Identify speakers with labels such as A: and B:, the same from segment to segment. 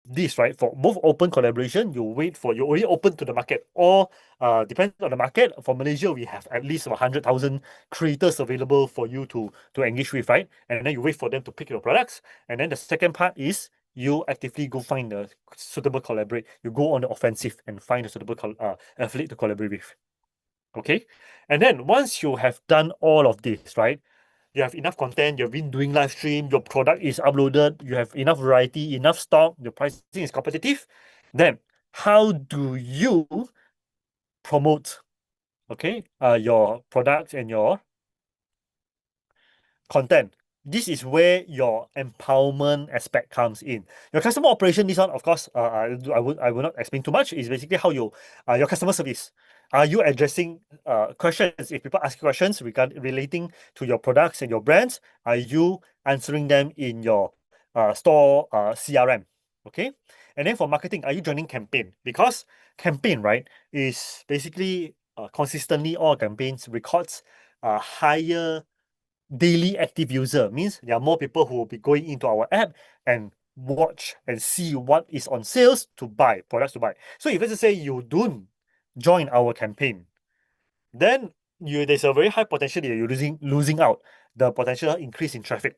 A: this, right, for both open collaboration, you only open to the market, or depends on the market. For Malaysia, we have at least 100,000 creators available for you to engage with, right? And then you wait for them to pick your products. And then the second part is you actively go find the suitable collaborate. You go on the offensive and find a suitable affiliate to collaborate with. Okay. And then once you have done all of this, right? You have enough content, you've been doing live stream, your product is uploaded, you have enough variety, enough stock, your pricing is competitive, then how do you promote, okay, your products and your content? This is where your empowerment aspect comes in. Your customer operation, this one, of course, I will not explain too much. It's basically how you, your customer service. Are you addressing questions? If people ask questions relating to your products and your brands, are you answering them in your store CRM? Okay. And then for marketing, are you joining campaign? Because campaign, right, is basically consistently all campaigns records a higher daily active user, means there are more people who will be going into our app and watch and see what is on sales to buy products to buy. So if let's just say you don't join our campaign, then there's a very high potential that you're losing out the potential increase in traffic.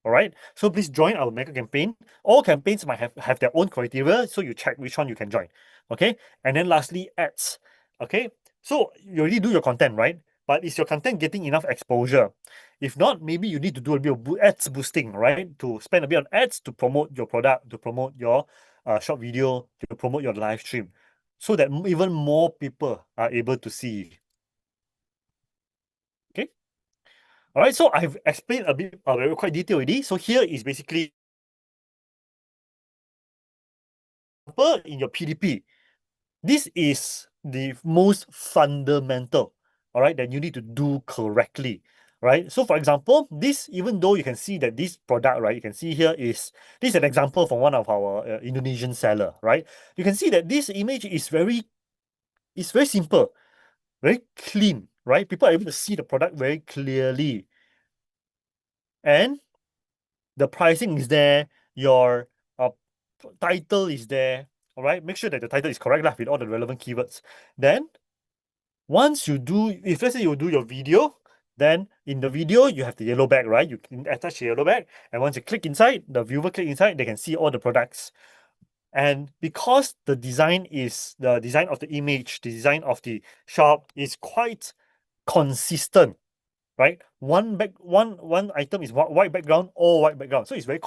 A: All right. So please join our mega campaign. All campaigns might have their own criteria, so you check which one you can join. Okay. And then lastly, ads. Okay. So you already do your content, right? But is your content getting enough exposure? If not, maybe you need to do a bit of ads boosting, right? To spend a bit on ads to promote your product, to promote your short video, to promote your live stream, so that even more people are able to see. Okay. All right. So I've explained a bit, quite detailed already. So here is basically in your PDP. This is the most fundamental, all right, that you need to do correctly, right? So for example, this, even though you can see that this product, right, you can see here this is an example from one of our Indonesian seller, right? You can see that this image is very simple, very clean, right? People are able to see the product very clearly, and the pricing is there, your title is there, all right? Make sure that the title is correct lah, with all the relevant keywords. Then once you do, if let's say you do your video, then in the video you have the yellow bag, right? You can attach the yellow bag, and once you click inside, the viewer click inside, they can see all the products. And because the design of the image, the design of the shop is quite consistent, right? One item is white background, all white background. So it's very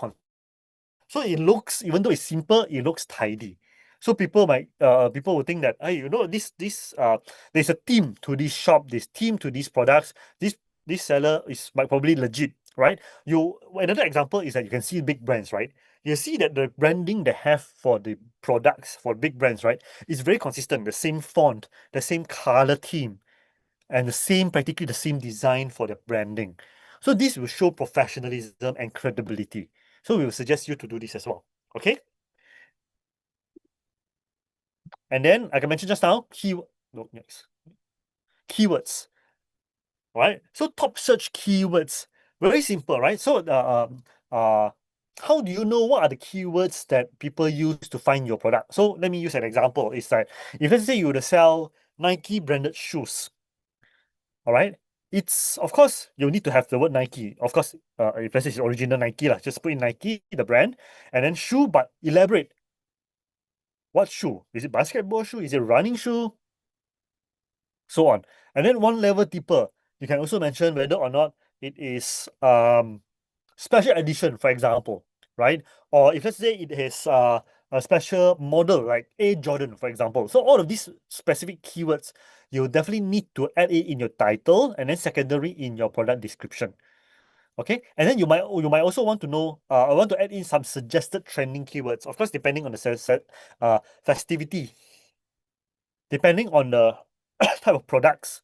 A: so it looks, even though it's simple, it looks tidy. So people will think that, hey, there's a theme to this shop, this theme to these products. This seller is probably legit, right? Another example is that you can see big brands, right? You see that the branding they have for the products for big brands, right, is very consistent. The same font, the same color theme, and practically the same design for the branding. So this will show professionalism and credibility. So we will suggest you to do this as well. Okay. And then, like I mentioned just now, keywords. Right. So top search keywords, very simple, right? So how do you know what are the keywords that people use to find your product? So let me use an example. It's like, if let's say you were to sell Nike branded shoes, all right, it's, of course, you need to have the word Nike. Of course, if let's say it's original Nike lah, just put in Nike, the brand, and then shoe, but elaborate. What shoe? Is it basketball shoe? Is it running shoe? So on. And then one level deeper, you can also mention whether or not it is special edition, for example, right? Or if let's say it is a special model like A Jordan, for example. So all of these specific keywords, you definitely need to add it in your title, and then secondary in your product description. Okay, and then you might also want to know. I want to add in some suggested trending keywords. Of course, depending on the festivity, depending on the type of products.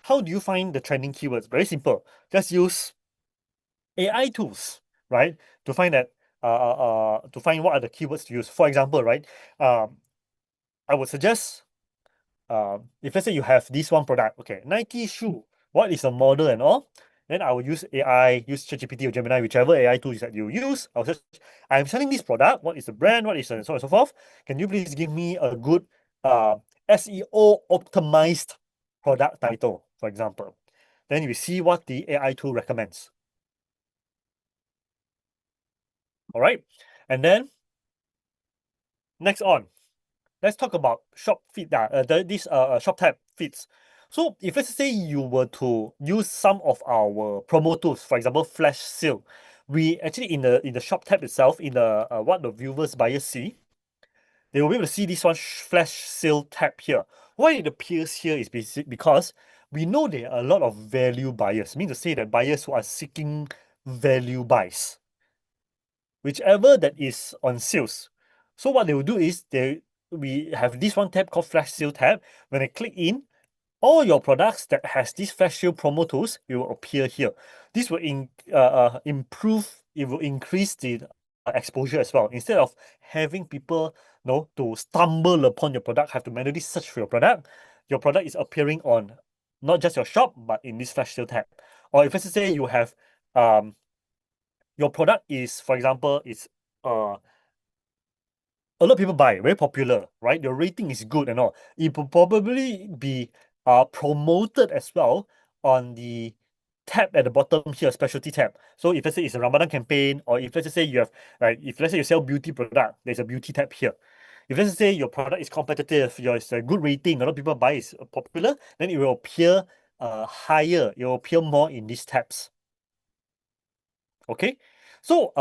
A: How do you find the trending keywords? Very simple. Just use AI tools, right, to find what are the keywords to use. For example, right, I would suggest, if let's say you have this one product, okay, Nike shoe, what is the model and all? Then I will use AI, use ChatGPT or Gemini, whichever AI tools that you use. I'll search, I'm selling this product. What is the brand? What is and so on and so forth? Can you please give me a good SEO optimized product title, for example? Then you see what the AI tool recommends. All right. And then next on, let's talk about shop feed this shop tab feeds. So if let's say you were to use some of our promo tools, for example, flash sale, we actually in the shop tab itself, in the what the viewers buyers see, they will be able to see this one flash sale tab here. Why it appears here is because we know there are a lot of value buyers, means to say that buyers who are seeking value buys, whichever that is on sales. So what they will do is we have this one tab called flash sale tab. When I click in, all your products that has this flash sale promo tools, it will appear here. This will improve, it will increase the exposure as well. Instead of having people know to stumble upon your product, have to manually search for your product is appearing on not just your shop, but in this flash sale tab. Or if let's say you have your product is, for example, it's a lot of people buy, very popular, right? Your rating is good and all. It will probably be promoted as well on the tab at the bottom here, specialty tab. So if let's say it's a Ramadan campaign, or if let's say you have, like, if let's say you sell beauty product, there's a beauty tab here. If let's say your product is competitive, it's a good rating, a lot of people buy, is popular, then it will appear higher, it will appear more in these tabs. Okay, so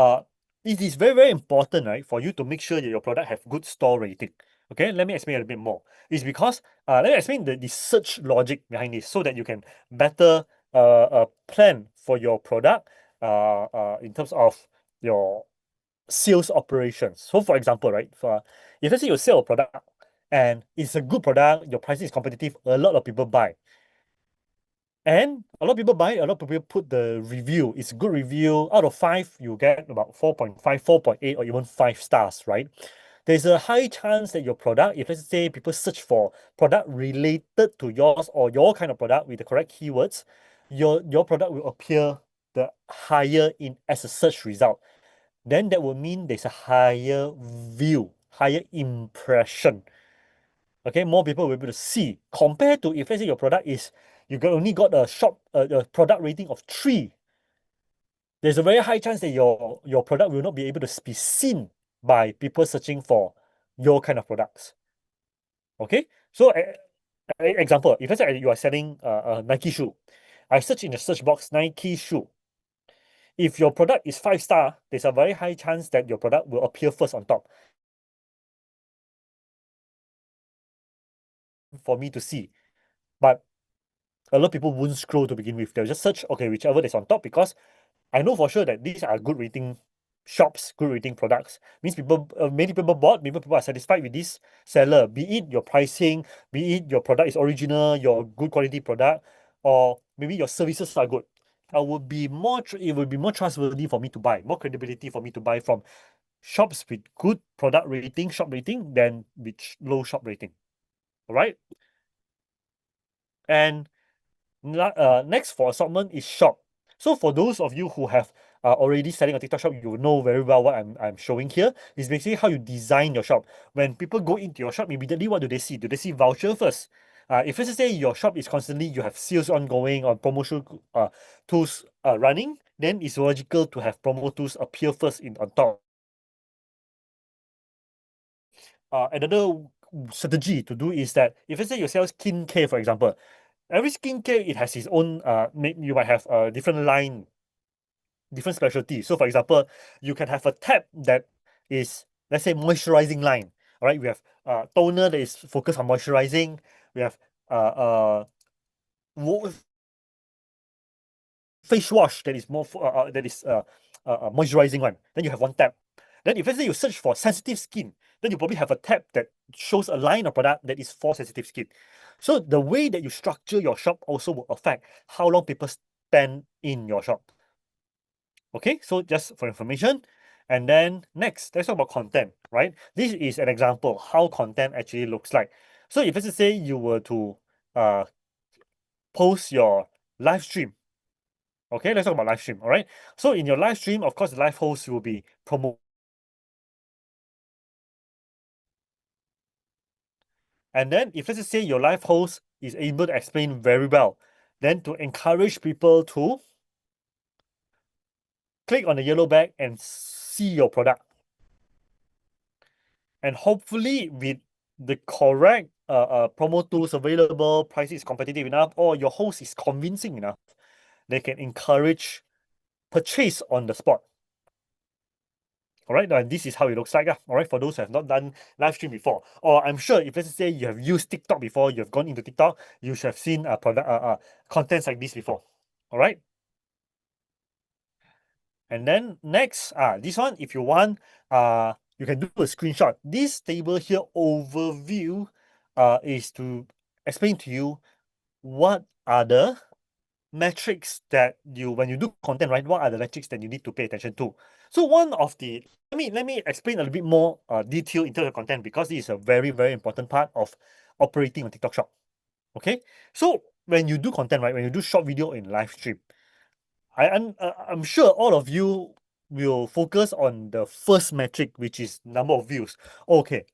A: it is very, very important, right, for you to make sure that your product have good store rating. Okay, let me explain a bit more. It's because let me explain the search logic behind this so that you can better plan for your product in terms of your sales operations. So for example, right, if let's say you sell a product and it's a good product, your pricing is competitive, a lot of people buy. And a lot of people buy, a lot of people put the review. It's a good review. Out of 5, you get about 4.5, 4.8, or even 5 stars, right? There's a high chance that your product, if let's say people search for product related to yours or your kind of product with the correct keywords, your product will appear the higher in as a search result. Then that will mean there's a higher view, higher impression. Okay, more people will be able to see compared to if let's say your product is only got a product rating of 3. There's a very high chance that your product will not be able to be seen by people searching for your kind of products. Okay, so example, if let's say you are selling a Nike shoe, I search in the search box Nike shoe. If your product is 5-star, there's a very high chance that your product will appear first on top for me to see. But a lot of people won't scroll to begin with. They'll just search, okay, whichever is on top, because I know for sure that these are good rating shops, good rating products. Means many people bought, many people are satisfied with this seller, be it your pricing, be it your product is original, your good quality product, or maybe your services are good. It would be more trustworthy for me to buy, more credibility for me to buy from shops with good product rating, shop rating, than with low shop rating. All right. And next for assortment is shop. So for those of you who have already selling a TikTok shop, you will know very well what I'm showing here. Is basically how you design your shop. When people go into your shop, immediately what do they see? Do they see voucher first? If let's say your shop is constantly, you have sales ongoing or promotion tools running, then it's logical to have promo tools appear first on top. Another strategy to do is that if let's say you sell skincare, for example, every skincare, it has its own you might have a different line, different specialty. So for example, you can have a tab that is, let's say, moisturizing line. All right, we have toner that is focused on moisturizing. We have wo- face wash that is moisturizing one. Then you have one tab. Then if let's say you search for sensitive skin, then you probably have a tab that shows a line of product that is for sensitive skin. So the way that you structure your shop also will affect how long people spend in your shop. Okay, so just for information. And then next, let's talk about content, right? This is an example how content actually looks like. So if let's say you were to post your live stream, Okay, let's talk about live stream. All right. So in your live stream, of course, the live host will be promote. And then if let's just say your live host is able to explain very well, then to encourage people to click on the yellow bag and see your product. And hopefully with the correct promo tools available, price is competitive enough, or your host is convincing enough, they can encourage purchase on the spot. All right, and this is how it looks like. All right, for those who have not done live stream before, or I'm sure if let's say you have used TikTok before, you have gone into TikTok, you should have seen product contents like this before. All right. And then next, this one, if you want, you can do a screenshot. This table here, overview, is to explain to you what are the metrics that you, when you do content, right? What are the metrics that you need to pay attention to? So one of the, let me explain a little bit more detail in terms of content, because this is a very, very important part of operating on TikTok Shop. Okay, so when you do content, right? When you do short video in live stream, I'm sure all of you will focus on the first metric, which is number of views. Okay,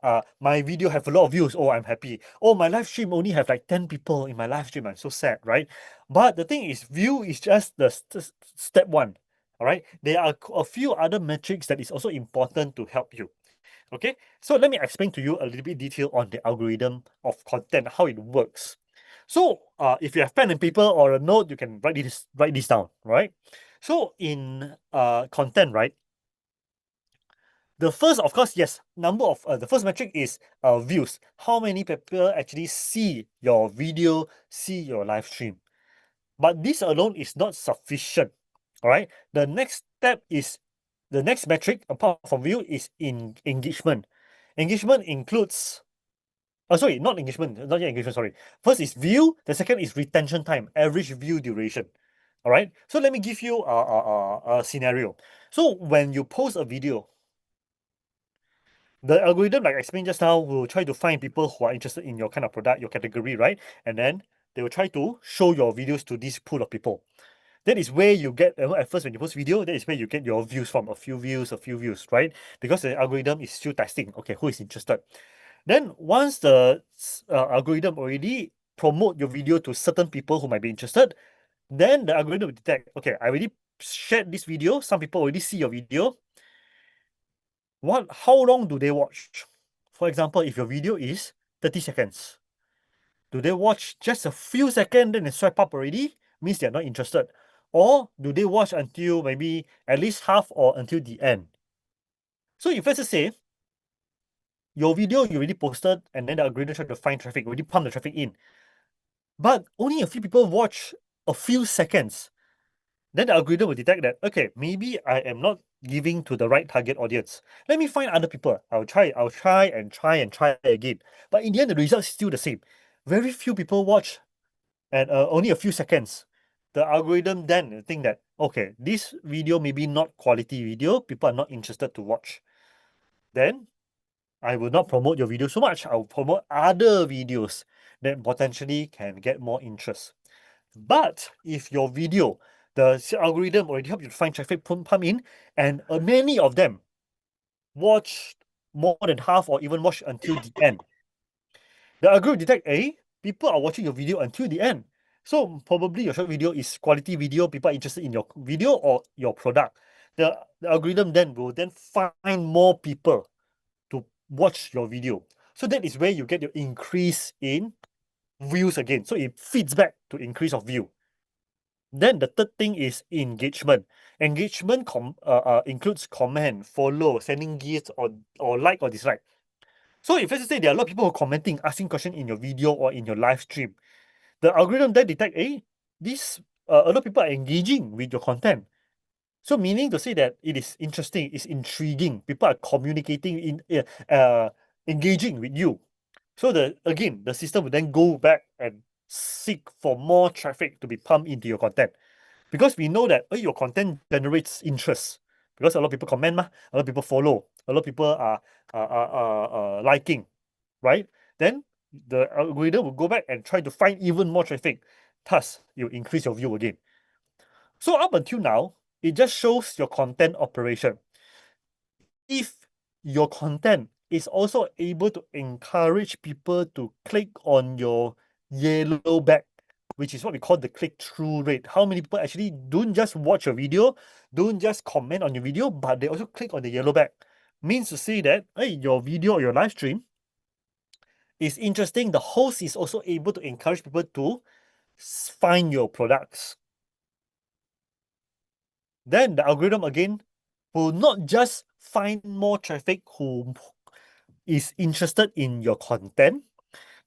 A: my video have a lot of views. Oh, I'm happy. Oh, my live stream only have like 10 people in my live stream. I'm so sad, right? But the thing is, view is just the step one. All right, there are a few other metrics that is also important to help you. Okay, so let me explain to you a little bit detail on the algorithm of content, how it works. So if you have pen and paper or a note, you can write this down, right? So in content, right? The first, of course, yes, number of the first metric is views. How many people actually see your video, see your live stream? But this alone is not sufficient. All right. The next step is the next metric apart from view is in engagement. Engagement includes sorry, not engagement, not yet engagement, sorry. First is view, the second is retention time, average view duration. All right. So let me give you a scenario. So when you post a video, the algorithm, like I explained just now, will try to find people who are interested in your kind of product, your category, right? And then they will try to show your videos to this pool of people. That is where you get, at first when you post video, that is where you get your views from, a few views, right? Because the algorithm is still testing, okay, who is interested. Then once the algorithm already promote your video to certain people who might be interested, then the algorithm will detect, okay, I already shared this video, some people already see your video. How long do they watch? For example, if your video is 30 seconds, do they watch just a few seconds then they swipe up already? Means they're not interested. Or do they watch until maybe at least half or until the end? So if let's just say your video you already posted and then the algorithm tried to find traffic, already pump the traffic in, but only a few people watch a few seconds, then the algorithm will detect that, okay, maybe I am not giving to the right target audience. Let me find other people. I'll try and try again. But in the end, the result is still the same. Very few people watch and only a few seconds. The algorithm then think that, okay, this video maybe not quality video, people are not interested to watch. Then I will not promote your video so much. I'll promote other videos that potentially can get more interest. But if your video, the algorithm already helped you to find traffic pump in, and many of them watch more than half or even watch until the end, the algorithm detect, people are watching your video until the end. So probably your short video is quality video, people are interested in your video or your product. The algorithm then will then find more people to watch your video. So that is where you get your increase in views again. So it feeds back to increase of view. Then the third thing is engagement. Engagement includes comment, follow, sending gifts, or like or dislike. So if let's say there are a lot of people who are commenting, asking questions in your video or in your live stream, the algorithm then detect, this a lot of people are engaging with your content. So meaning to say that it is interesting, it's intriguing. People are communicating engaging with you. So the system will then go back and seek for more traffic to be pumped into your content. Because we know that your content generates interest. Because a lot of people comment, a lot of people follow, a lot of people are liking, right? Then the algorithm will go back and try to find even more traffic. Thus, you increase your view again. So up until now, it just shows your content operation. If your content is also able to encourage people to click on your yellow bag, which is what we call the click-through rate. How many people actually don't just watch your video, don't just comment on your video, but they also click on the yellow bag. Means to say that, hey, your video or your live stream is interesting. The host is also able to encourage people to find your products. Then the algorithm again will not just find more traffic who is interested in your content,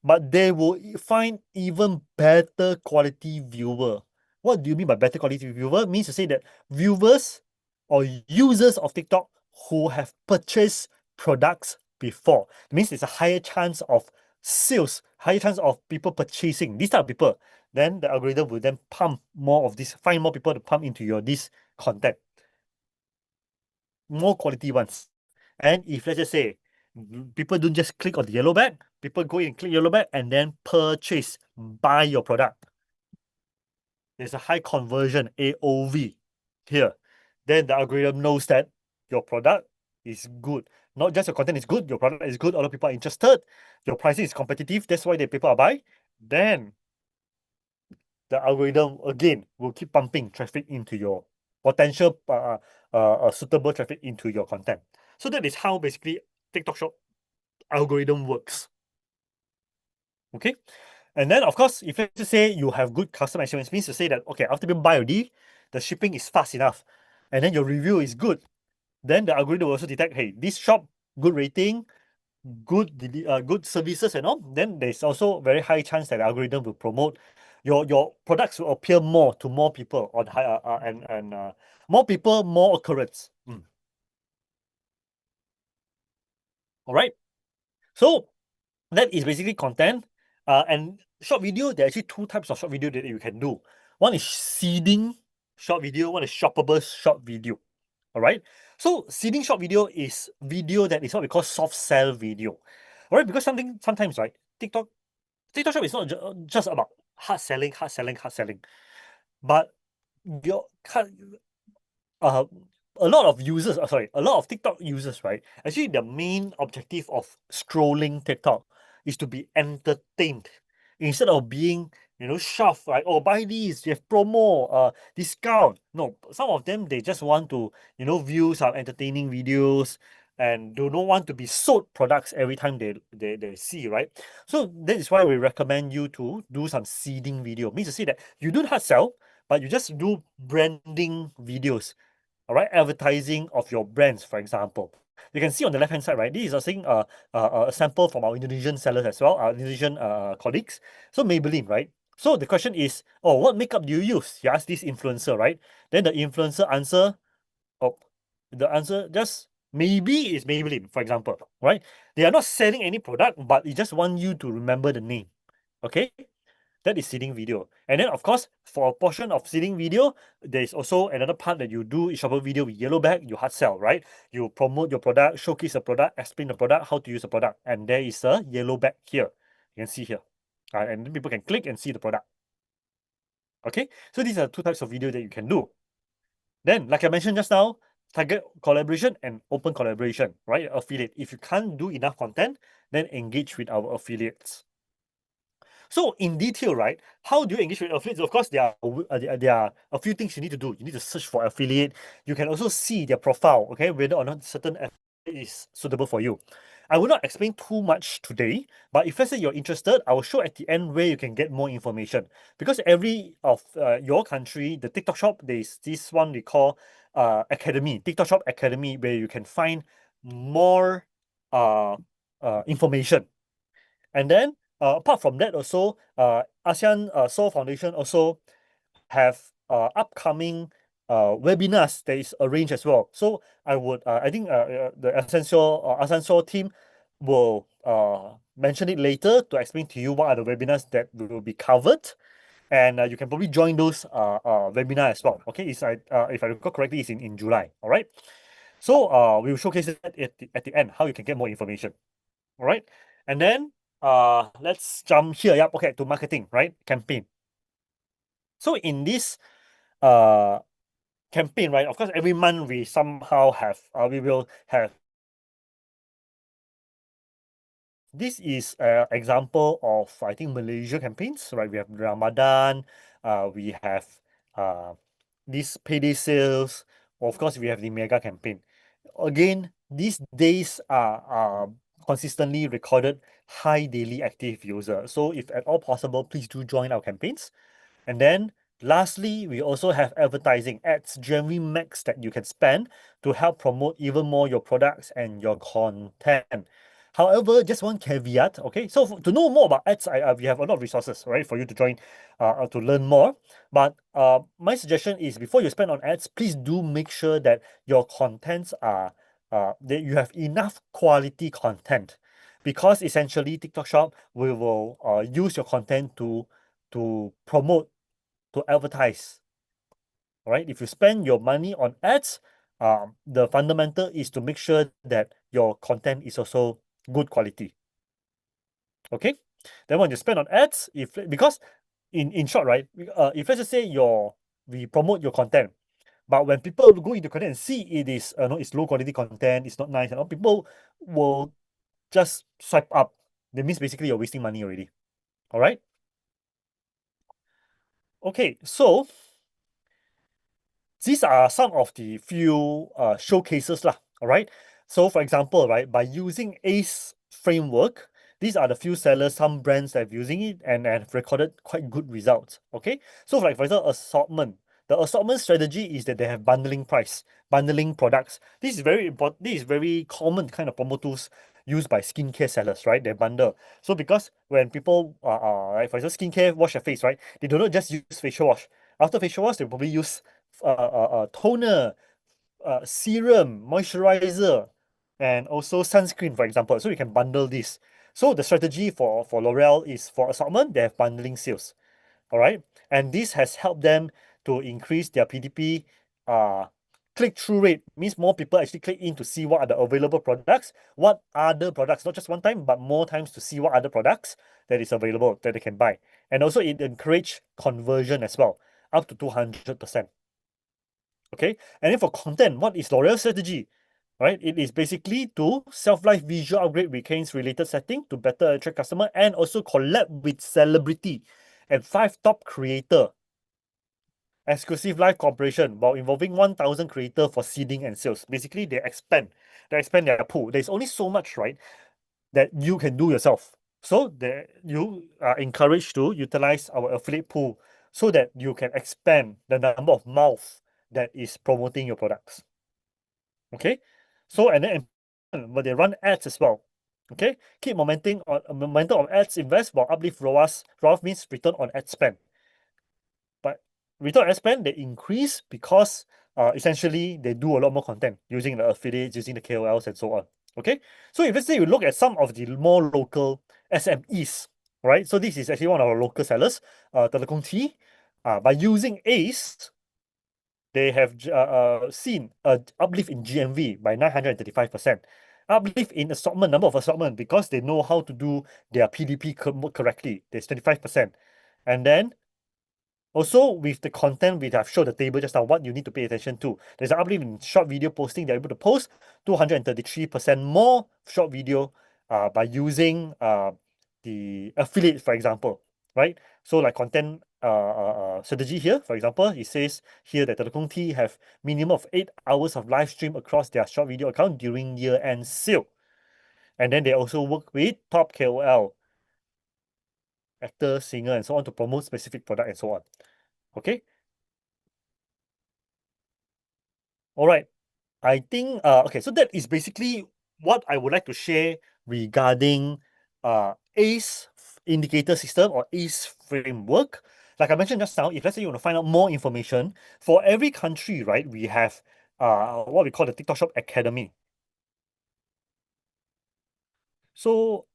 A: but they will find even better quality viewer. What do you mean by better quality viewer? Means to say that viewers or users of TikTok who have purchased products before. It means there's a higher chance of sales, higher chance of people purchasing these type of people. Then the algorithm will then pump more of this, find more people to pump into your this content, more quality ones. And if let's just say people don't just click on the yellow bag, people go in and click yellow bag and then purchase, buy your product. There's a high conversion AOV here. Then the algorithm knows that your product is good. Not just your content is good, your product is good, a lot of people are interested, your pricing is competitive, that's why the people are buying. Then the algorithm again will keep pumping traffic into your potential suitable traffic into your content. So that is how basically TikTok Shop algorithm works. Okay. And then of course, if let's say you have good customer experience, means to say that okay, after people buy already, the shipping is fast enough, and then your review is good, then the algorithm will also detect, hey, this shop, good rating, good services and all, then there's also very high chance that the algorithm will promote your products will appear more to more people on high and more people, more occurrence. All right. So that is basically content. And short video, there are actually two types of short video that you can do. One is seeding short video, one is shoppable short video. All right. So seeding short video is video that is what we call soft sell video. All right, because sometimes right, TikTok shop is not just about hard selling, hard selling, hard selling, but your uh, a lot of users, a lot of TikTok users, right? Actually, the main objective of scrolling TikTok is to be entertained instead of being, shoved, right? Oh, buy these, you have promo, discount. No, some of them they just want to, view some entertaining videos and do not want to be sold products every time they see, right? So that is why we recommend you to do some seeding video. Means to say that you don't hard sell, but you just do branding videos, all right, advertising of your brands, for example. You can see on the left hand side, right? This is a sample from our Indonesian sellers as well, our Indonesian colleagues. So Maybelline, right? So the question is, oh, what makeup do you use? You ask this influencer, right? Then the influencer answer, oh, the answer just maybe is Maybelline, for example, right? They are not selling any product, but they just want you to remember the name. Okay, that is seeding video. And then of course, for a portion of seeding video, there's also another part that you do is shopper video with yellow bag, you hard sell, right? You promote your product, showcase the product, explain the product, how to use the product. And there is a yellow bag here. You can see here. And then people can click and see the product. Okay, so these are two types of video that you can do. Then, like I mentioned just now, target collaboration and open collaboration, right? Affiliate. If you can't do enough content, then engage with our affiliates. So in detail, right, how do you engage with affiliates? Of course, there are a few things you need to do. You need to search for affiliate. You can also see their profile, okay, whether or not certain affiliate is suitable for you. I will not explain too much today, but if let's say you're interested, I will show at the end where you can get more information. Because every of your country, the TikTok shop, there's this one we call Academy, TikTok Shop Academy, where you can find more information. And then apart from that also, ASEAN Foundation also have upcoming webinars that is arranged as well. So I think the Essential team will mention it later to explain to you what are the webinars that will be covered. And you can probably join those webinar as well. Okay, if I recall correctly, it's in July. All right. So we will showcase it at the end how you can get more information. All right. And then let's jump here. Yep. Okay, to marketing, right? Campaign. So in this uh campaign, right? Of course, every month we somehow have we will have. This is an example of, I think, Malaysia campaigns, right? We have Ramadan, we have uh, these payday sales. Of course, we have the mega campaign. Again, these days are consistently recorded high daily active user. So if at all possible, please do join our campaigns. And then lastly, we also have advertising ads, January max that you can spend to help promote even more your products and your content. However, just one caveat, okay? So to know more about ads, we have a lot of resources, right, for you to join, to learn more. But my suggestion is before you spend on ads, please do make sure that your contents are, that you have enough quality content, because essentially TikTok Shop will use your content to promote, to advertise. All right. If you spend your money on ads, the fundamental is to make sure that your content is also good quality. Okay. Then when you spend on ads, if because in short, right, if let's just say we promote your content, but when people go into content and see it is no, it's low quality content, it's not nice, and all, people will just swipe up. That means basically you're wasting money already. All right. Okay. So these are some of the few showcases lah. All right. So for example, right, by using ACE framework, these are the few sellers, some brands that have using it and have recorded quite good results. Okay. So like for example, assortment. The assortment strategy is that they have bundling price, bundling products. This is very important. This is very common kind of promo tools used by skincare sellers, right? They bundle. So because when people right, for example, skincare wash their face, right? They do not just use facial wash. After facial wash, they probably use toner, serum, moisturizer, and also sunscreen, for example. So you can bundle this. So the strategy for L'Oreal is for assortment, they have bundling sales. All right. And this has helped them to increase their PDP click-through rate. Means more people actually click in to see what are the available products, what other products, not just one time, but more times to see what other products that is available that they can buy. And also it encourage conversion as well, up to 200%. Okay, and then for content, what is L'Oreal strategy? Right, it is basically to self-life visual upgrade weekends related setting to better attract customer and also collab with celebrity and five top creator exclusive live cooperation while involving 1,000 creator for seeding and sales. Basically, they expand their pool. There's only so much, right, that you can do yourself. So that you are encouraged to utilize our affiliate pool so that you can expand the number of mouths that is promoting your products. Okay. So and then but they run ads as well. Okay. Keep momentum of ads, invest while uplift ROAS. ROAS means return on ad spend. But return on ad spend, they increase because essentially they do a lot more content using the affiliates, using the KOLs and so on. Okay. So if let's say you look at some of the more local SMEs, right? So this is actually one of our local sellers, Telekong T. By using ACE, they have seen a uplift in GMV by 935%. Uplift in assortment, number of assortment, because they know how to do their PDP correctly. There's 25%. And then also, with the content we have showed the table just now, what you need to pay attention to. There's an uplift in short video posting. They're able to post 233% more short video by using the affiliate, for example, right? So like content strategy here, for example, it says here that Telekong T have minimum of 8 hours of live stream across their short video account during year-end sale. And then they also work with top KOL, actor, singer, and so on to promote specific product and so on. Okay. All right. I think okay, so that is basically what I would like to share regarding ACE indicator system or ACE framework. Like I mentioned just now, if let's say you want to find out more information, for every country, right, we have what we call the TikTok Shop Academy. So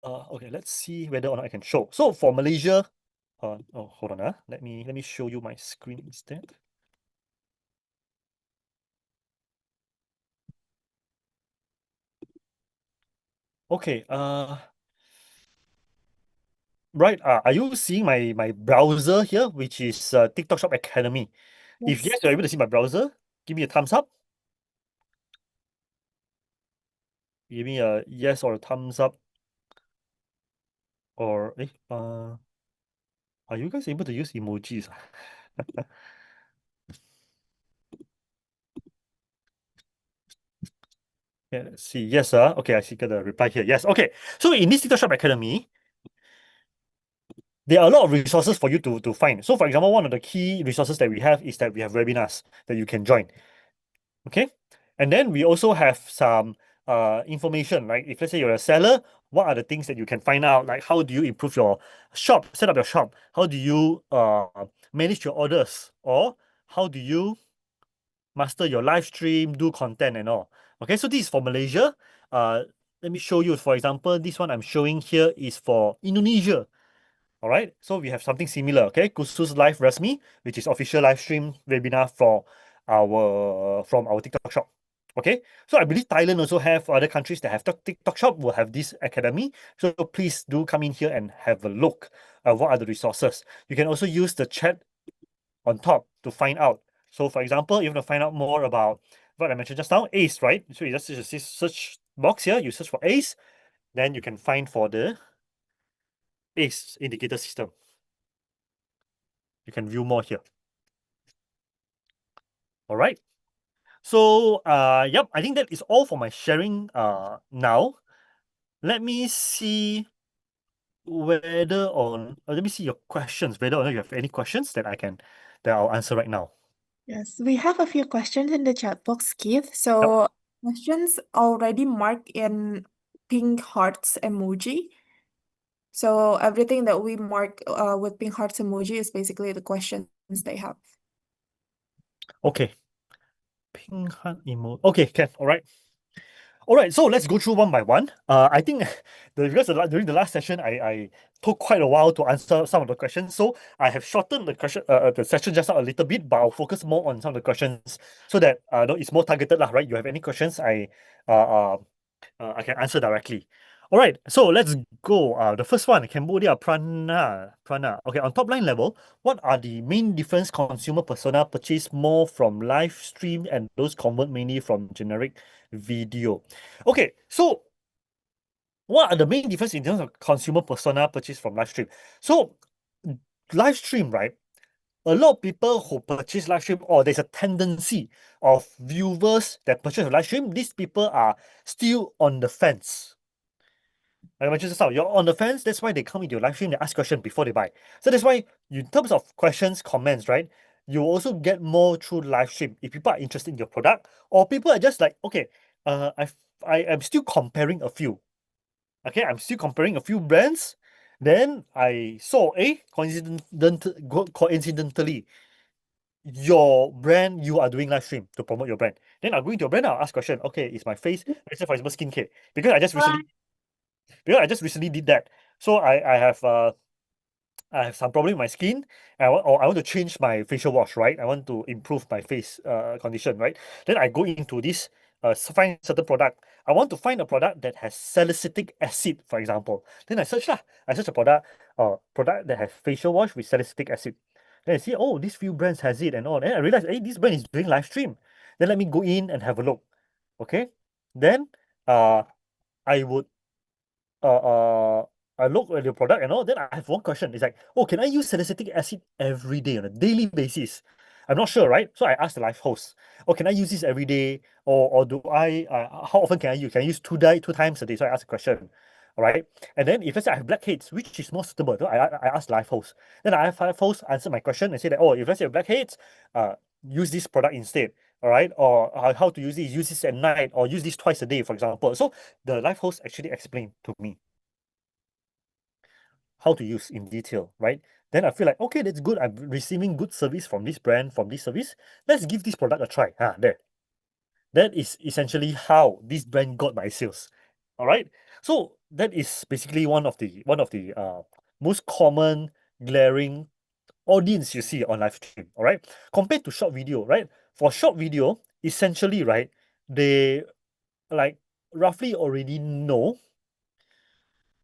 A: okay, let's see whether or not I can show. So for Malaysia, oh hold on, let me show you my screen instead. Okay, right, are you seeing my browser here, which is TikTok Shop Academy? If yes,
B: Yes.
A: you're able to see my browser, give me a thumbs up. Give me a yes or a thumbs up. Or are you guys able to use emojis? Yeah, let's see. Yes, okay, I see got the reply here. Yes, okay. So in this TikTok Shop Academy, there are a lot of resources for you to find. So for example, one of the key resources that we have is that we have webinars that you can join. Okay. And then we also have some information, like if let's say you're a seller, what are the things that you can find out? Like how do you improve your shop, set up your shop? How do you manage your orders? Or how do you master your live stream, do content and all? Okay, so this is for Malaysia. Let me show you. For example, this one I'm showing here is for Indonesia. All right, so we have something similar. Okay, Khusus Live Resmi, which is official live stream webinar for our from our TikTok shop. Okay, so I believe Thailand also have other countries that have TikTok shop will have this academy. So please do come in here and have a look at what are the resources. You can also use the chat on top to find out. So for example, you want to find out more about what I mentioned just now, ACE, right? So you just use this search box here, you search for ACE, then you can find for the ACE indicator system. You can view more here. All right. So yep, I think that is all for my sharing now. Let me see whether on let me see your questions, whether or not you have any questions that I'll answer right now.
B: Yes, we have a few questions in the chat box, Keith.
A: Yep.
B: So questions already marked in pink hearts emoji. So everything that we mark with pink hearts emoji is basically the questions they have.
A: Okay. Pink heart emo. Okay, can. All right. All right, so let's go through one by one. I think during the last session, I took quite a while to answer some of the questions, so I have shortened the session just out a little bit, but I'll focus more on some of the questions so that no, it's more targeted, lah. Right? You have any questions, uh, I can answer directly. All right, so let's go. The first one, Cambodia, Prana. Okay, on top line level, what are the main difference consumer persona purchase more from live stream and those convert mainly from generic video? Okay, so what are the main difference in terms of consumer persona purchase from live stream? So live stream, right? A lot of people who purchase live stream, or there's a tendency of viewers that purchase a live stream, these people are still on the fence. Like I mentioned just now, you're on the fence. That's why they come into your live stream, they ask questions before they buy. So that's why, in terms of questions, comments, right, you also get more through live stream if people are interested in your product, or people are just like, okay, I am still comparing a few. Okay, I'm still comparing a few brands. Then I saw, coincidentally, your brand, you are doing live stream to promote your brand. Then I'll go into your brand, I'll ask question. Okay, is my face, let's say for example, skincare. Because I just recently did that. So I have some problem with my skin. I want to change my facial wash, right? I want to improve my face condition, right? Then I go into this find certain product. I want to find a product that has salicylic acid, for example. Then I search lah. I search a product that has facial wash with salicylic acid. Then I see, oh, these few brands has it and all. Then I realize, hey, this brand is doing live stream. Then let me go in and have a look. Okay. Then uh I would uh, uh, I look at the product and all, then I have one question. It's like, oh, can I use salicylic acid every day on a daily basis? I'm not sure, right? So I asked the live host, oh, can I use this every day? Or do I, how often can I use? Can I use two times a day? So I asked a question, all right? And then if let's say I have blackheads, which is more suitable? So I asked live host. Then I have live host answer my question and say that, oh, if let's say you have blackheads, use this product instead. All right, or how to use this at night, or use this twice a day, for example. So the live host actually explained to me how to use in detail, right? Then I feel like, okay, that's good. I'm receiving good service from this brand, from this service. Let's give this product a try. There. That is essentially how this brand got my sales. All right. So that is basically one of the most common glaring audience you see on live stream. All right. Compared to short video, right? For short video, essentially, right, they like roughly already know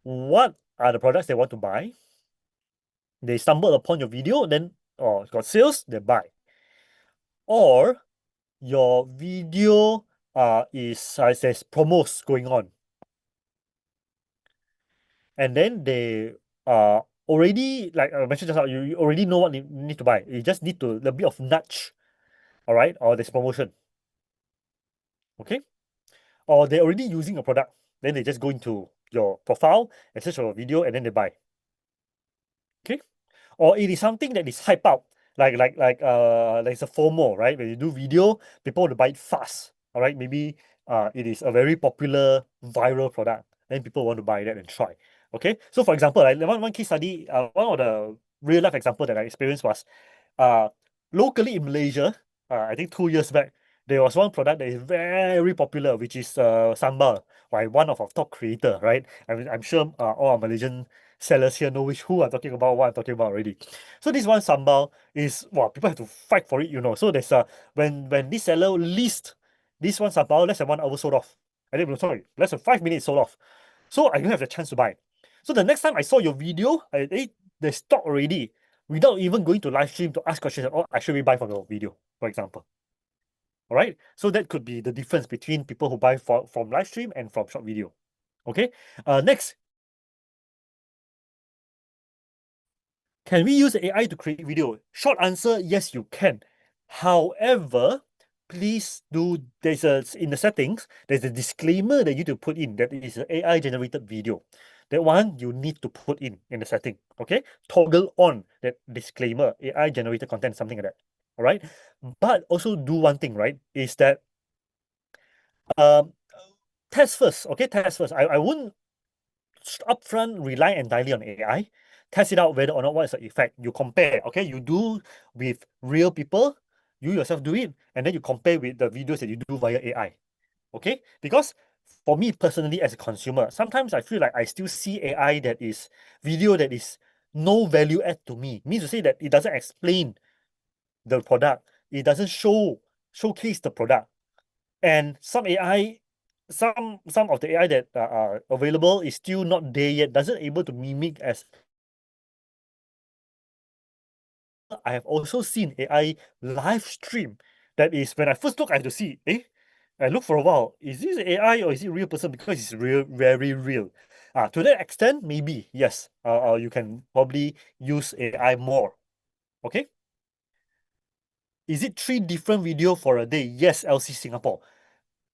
A: what are the products they want to buy, They stumble upon your video, then got sales, they buy. Or your video is says promos going on, and then they already, like I mentioned just now, you already know what you need to buy. You just need to a bit of nudge, all right, or there's promotion, okay, or they're already using a product, then they just go into your profile and search for a video and then they buy, okay. Or it is something that is hype out, like it's a FOMO, right? When you do video, people want to buy it fast. All right, maybe it is a very popular viral product, then people want to buy that and try. Okay, so for example, like one case study, one of the real life example that I experienced was uh locally in Malaysia, I think 2 years back, there was one product that is very popular, which is sambal by one of our top creator, right? I'm sure all our Malaysian sellers here know which who I'm talking about, what I'm talking about already. So this one sambal is, wow, people have to fight for it, you know. So there's when this seller list this one sambal, less than 1 hour sold off. And then sorry, less than 5 minutes sold off. So I don't have the chance to buy. So the next time I saw your video, they stock already without even going to live stream to ask questions. Oh, I should we buy from your video, for example. All right. So that could be the difference between people who buy from live stream and from short video. Okay. Next, can we use AI to create video? Short answer, yes, you can. However, please do, there's a, in the settings, there's a disclaimer that you need to put in that it is an AI generated video. That one you need to put in the setting, okay? Toggle on that disclaimer, AI generated content, something like that, all right? But also do one thing, right, is that um, test first, okay? Test first. I wouldn't upfront rely entirely on AI. Test it out whether or not what is the effect. You compare, okay? You do with real people, you yourself do it, and then you compare with the videos that you do via AI. Okay? Because for me personally as a consumer, sometimes I feel like I still see AI that is video that is no value add to me. Means to say that it doesn't explain the product, it doesn't showcase the product. And some AI, some of the AI that are available is still not there yet, doesn't able to mimic as. I have also seen AI live stream. That is when I first look, I have to see, I look for a while, is this AI or is it real person? Because it's real, very real. To that extent, maybe yes. You can probably use AI more. Okay. Is it 3 different video for a day? Yes, LC Singapore.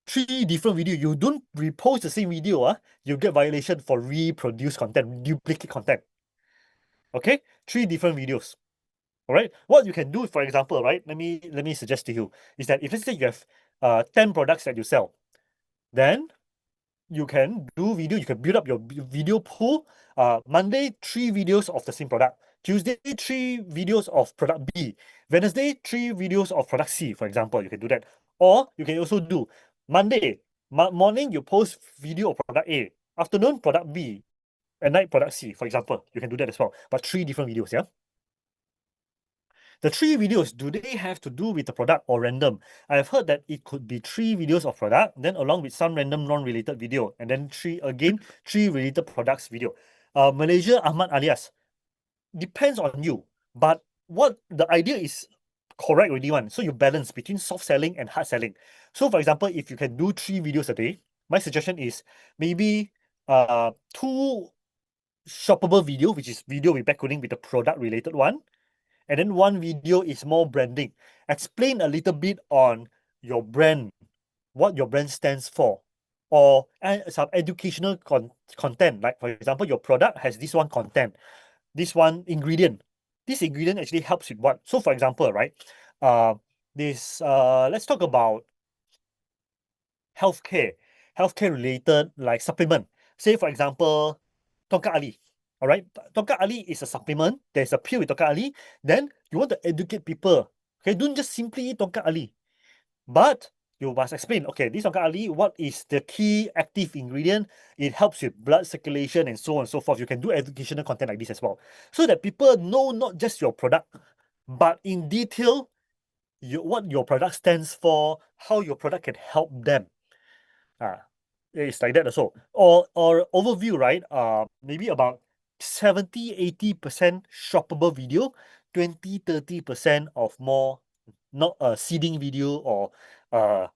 A: 3 different video. You don't repost the same video, you get violation for reproduce content, duplicate content. Okay, 3 different videos. All right. What you can do, for example, right? Let me suggest to you is that if let's say you have 10 products that you sell, then you can do video. You can build up your video pool. Monday 3 videos of the same product. Tuesday 3 videos of product B. Wednesday 3 videos of product C. For example, you can do that. Or you can also do Monday morning you post video of product A. Afternoon product B. At night product C. For example, you can do that as well. But 3 different videos. Yeah. The 3 videos, do they have to do with the product or random? I have heard that it could be 3 videos of product, then along with some random non-related video, and then 3 related products video. Malaysia, Ahmad alias. Depends on you. But what the idea is correct already one. So you balance between soft selling and hard selling. So for example, if you can do 3 videos a day, my suggestion is maybe two shoppable video, which is video with backcoding with the product related one, and then one video is more branding. Explain a little bit on your brand, what your brand stands for, or some educational content. Like for example, your product has this one content, this one ingredient. This ingredient actually helps with what? So for example, right? Uh, this let's talk about healthcare, healthcare related like supplement. Say for example, Tonka Ali. All right, Tonka Ali is a supplement. There's a pill with Tonka Ali. Then you want to educate people. Okay, don't just simply eat Tonka Ali, but you must explain. Okay, this Tonka Ali, what is the key active ingredient? It helps with blood circulation and so on and so forth. You can do educational content like this as well, so that people know not just your product, but in detail, what your product stands for, how your product can help them. Ah, it's like that also. Or overview, right? Maybe about 70-80% shoppable video, 20-30% of more not seeding video or uh,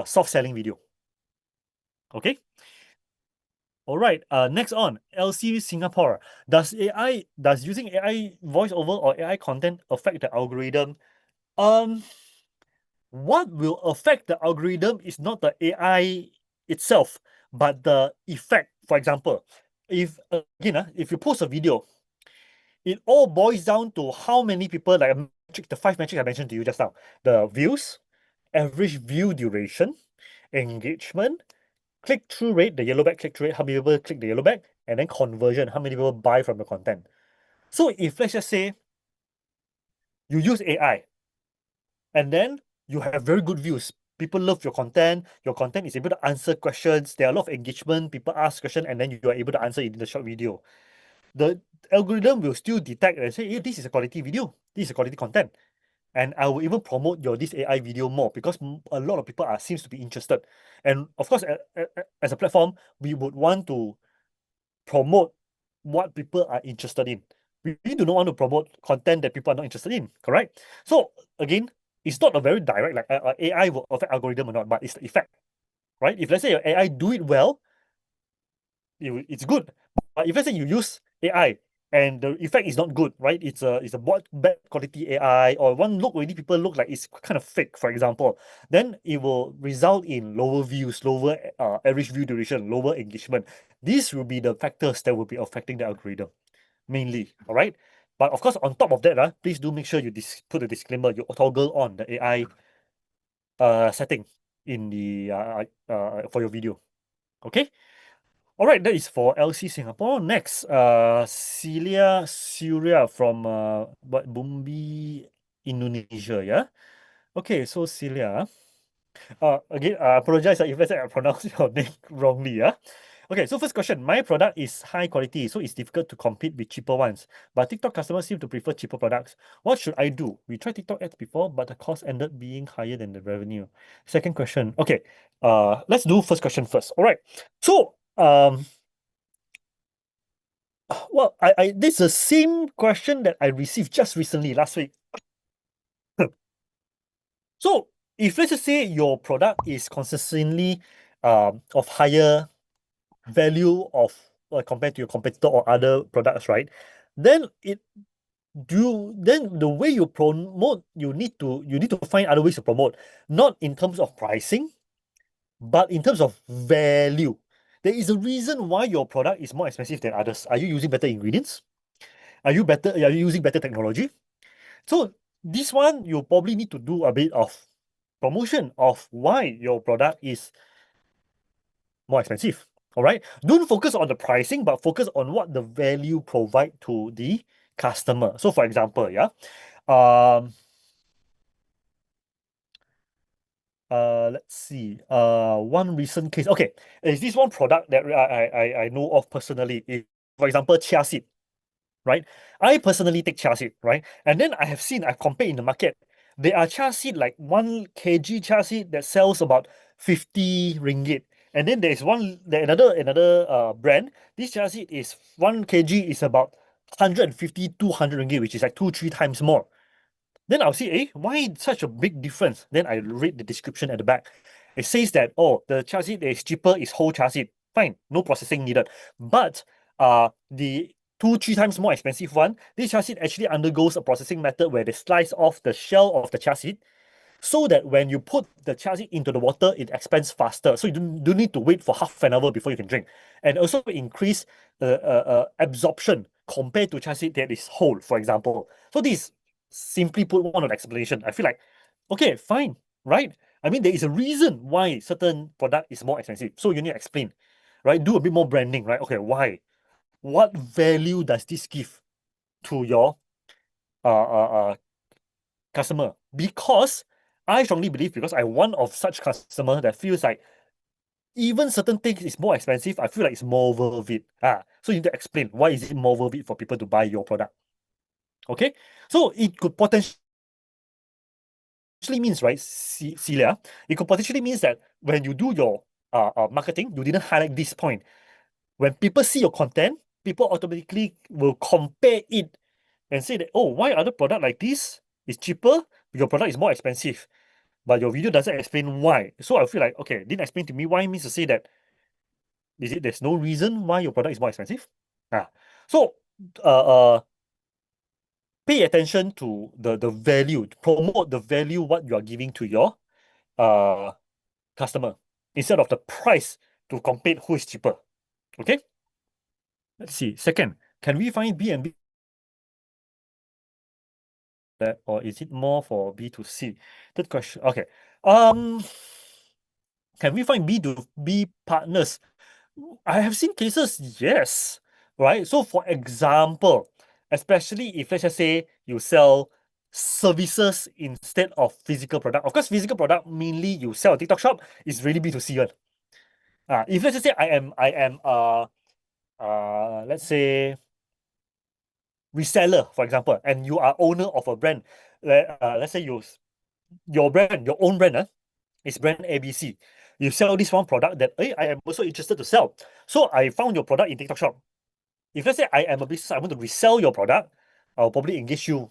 A: soft selling video. Okay. All right. Next on LC Singapore. Does using AI voiceover or AI content affect the algorithm? Um, what will affect the algorithm is not the AI itself, but the effect. For example, if if you post a video, it all boils down to how many people, like the 5 metrics I mentioned to you just now: the views, average view duration, engagement, click-through rate, the yellow back click-through rate, how many people click the yellow back, and then conversion, how many people buy from the content. So if let's just say you use AI and then you have very good views, people love your content is able to answer questions, there are a lot of engagement, people ask questions, and then you are able to answer it in the short video. The algorithm will still detect and say, hey, this is a quality video, this is a quality content. And I will even promote this AI video more because a lot of people seems to be interested. And of course, as a platform, we would want to promote what people are interested in. We do not want to promote content that people are not interested in, correct? So again, it's not a very direct, like AI will affect algorithm or not, but it's the effect, right? If let's say your AI do it well, it's good. But if let's say you use AI and the effect is not good, right? It's a bad quality AI, or one look already people look like it's kind of fake, for example, then it will result in lower views, lower average view duration, lower engagement. These will be the factors that will be affecting the algorithm mainly. All right. But of course, on top of that, please do make sure you put a disclaimer, you toggle on the AI setting in the for your video. Okay. All right, that is for LC Singapore. Next, Celia Surya from Bumbi, Indonesia. Yeah. Okay, so Celia. Again, I apologize if let's say I pronounce your name wrongly. Yeah. Okay, so first question. My product is high quality, so it's difficult to compete with cheaper ones. But TikTok customers seem to prefer cheaper products. What should I do? We tried TikTok ads before, but the cost ended being higher than the revenue. Second question. Okay, let's do first question first. All right. So, well, this is the same question that I received just recently, last week. So, if let's just say your product is consistently of higher value of compared to your competitor or other products, right? Then then the way you promote, you need to find other ways to promote, not in terms of pricing, but in terms of value. There is a reason why your product is more expensive than others. Are you using better ingredients? Are you using better technology? So this one you probably need to do a bit of promotion of why your product is more expensive. All right. Don't focus on the pricing, but focus on what the value provide to the customer. So for example, yeah, um, let's see. One recent case. Okay, is this one product that I know of personally? For example, chia seed, right? I personally take chia seed, right? And then I've compared in the market. There are chia seed like 1 kg chia seed that sells about 50 ringgit. And then another brand. This chia seed is 1 kg is about 150, 200 ringgit, which is like 2-3 times more. Then I'll see, why such a big difference? Then I read the description at the back. It says that, the chia seed that is cheaper is whole chia seed. Fine, no processing needed. But the 2-3 times more expensive one, this chia seed actually undergoes a processing method where they slice off the shell of the chia seed so that when you put the chia seed into the water, it expands faster. So you don't need to wait for half an hour before you can drink. And also increase absorption compared to chia seed that is whole, for example. So this simply put one of the explanation. I feel like, okay, fine, right? I mean, there is a reason why certain product is more expensive. So you need to explain, right? Do a bit more branding, right? Okay, why? What value does this give to your customer? Because I strongly believe, because I'm one of such customer that feels like even certain things is more expensive, I feel like it's more worth it. So you need to explain why is it more worth it for people to buy your product. Okay, so it could potentially means, right, Celia, it could potentially means that when you do your marketing, you didn't highlight this point. When people see your content, people automatically will compare it and say that, oh, why other product like this is cheaper, your product is more expensive, but your video doesn't explain why. So I feel like, okay, didn't explain to me why means to say that is it there's no reason why your product is more expensive? Ah, so uh, uh pay attention to the value, promote the value what you are giving to your uh customer instead of the price to compete who is cheaper. Okay, let's see. Second, can we find B and B that, or is it more for B to C? Third question. Okay. Um, can we find B to B partners? I have seen cases, yes. Right. So for example, especially if let's just say you sell services instead of physical product. Of course, physical product mainly you sell a TikTok shop is really B2C one. If let's just say I am let's say reseller, for example, and you are owner of a brand. Let's say your brand, your own brand, is brand ABC. You sell this one product that I am also interested to sell. So I found your product in TikTok shop. If let's say I am a business, I want to resell your product, I'll probably engage you.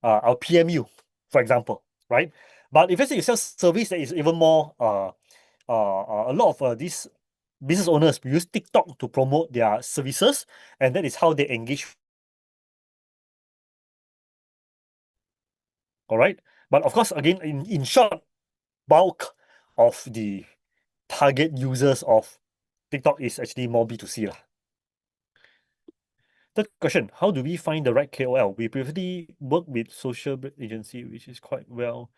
A: I'll PM you, for example, right? But if let's say you sell service, that is even more. A lot of these business owners use TikTok to promote their services, and that is how they engage. All right. But of course, again, in short, bulk of the target users of TikTok is actually more B2C lah. Third question, how do we find the right KOL? We previously worked with social agency, which is quite well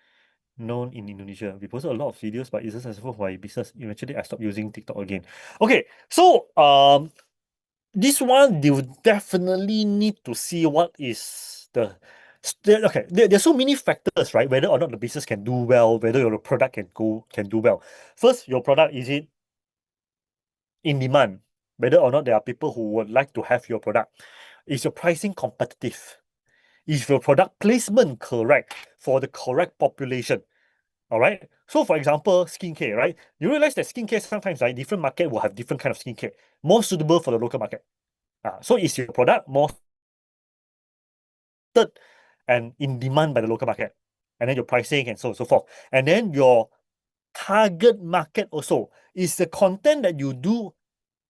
A: known in Indonesia. We posted a lot of videos, but it's successful for my business. Eventually, I stopped using TikTok again. Okay, so this one you definitely need to see what is okay. There's so many factors, right? Whether or not the business can do well, whether your product can do well. First, your product, is it in demand? Whether or not there are people who would like to have your product. Is your pricing competitive? Is your product placement correct for the correct population? All right. So for example, skincare, right? You realize that skincare sometimes, like different market will have different kind of skincare, more suitable for the local market. So is your product more and in demand by the local market? And then your pricing and so on and so forth. And then your target market also. Is the content that you do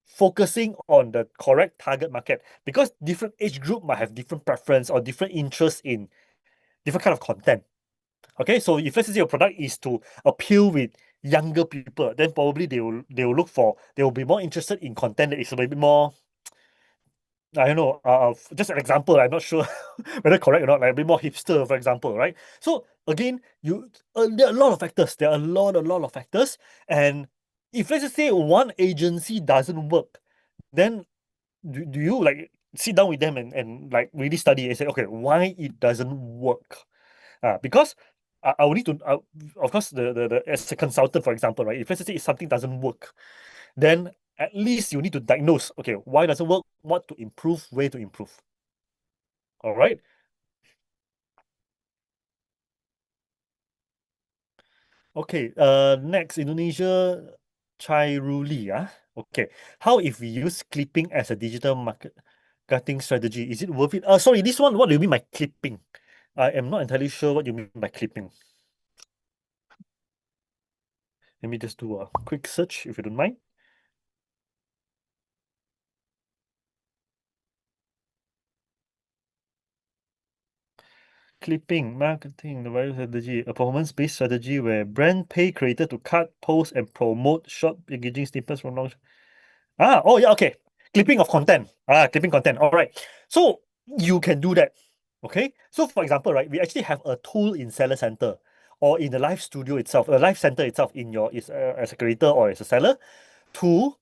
A: focusing on the correct target market? Because different age group might have different preference or different interest in different kind of content. Okay, so if let's say your product is to appeal with younger people, then probably they will be more interested in content that is a little bit more, I don't know, just an example, I'm not sure whether correct or not, like a bit more hipster, for example, right? So again, there are a lot of factors. There are a lot of factors. And if let's just say one agency doesn't work, then do you like sit down with them and like really study and say, okay, why it doesn't work? Because I will need to, of course, as a consultant, for example, right? If let's say if something doesn't work, then at least you need to diagnose, okay, why doesn't work, what to improve, where to improve. All right. Okay. Next, Indonesia, Chairuli. Okay. How if we use clipping as a digital marketing strategy? Is it worth it? Sorry, this one, what do you mean by clipping? I am not entirely sure what you mean by clipping. Let me just do a quick search if you don't mind. Clipping, marketing, the value strategy, a performance-based strategy where brand pay creator to cut, post, and promote short engaging snippets from long. Oh yeah, okay. Clipping of content. Clipping content. All right. So you can do that. Okay. So for example, right, we actually have a tool in Seller Center or in the live studio itself, the live center itself in your is as a creator or as a seller to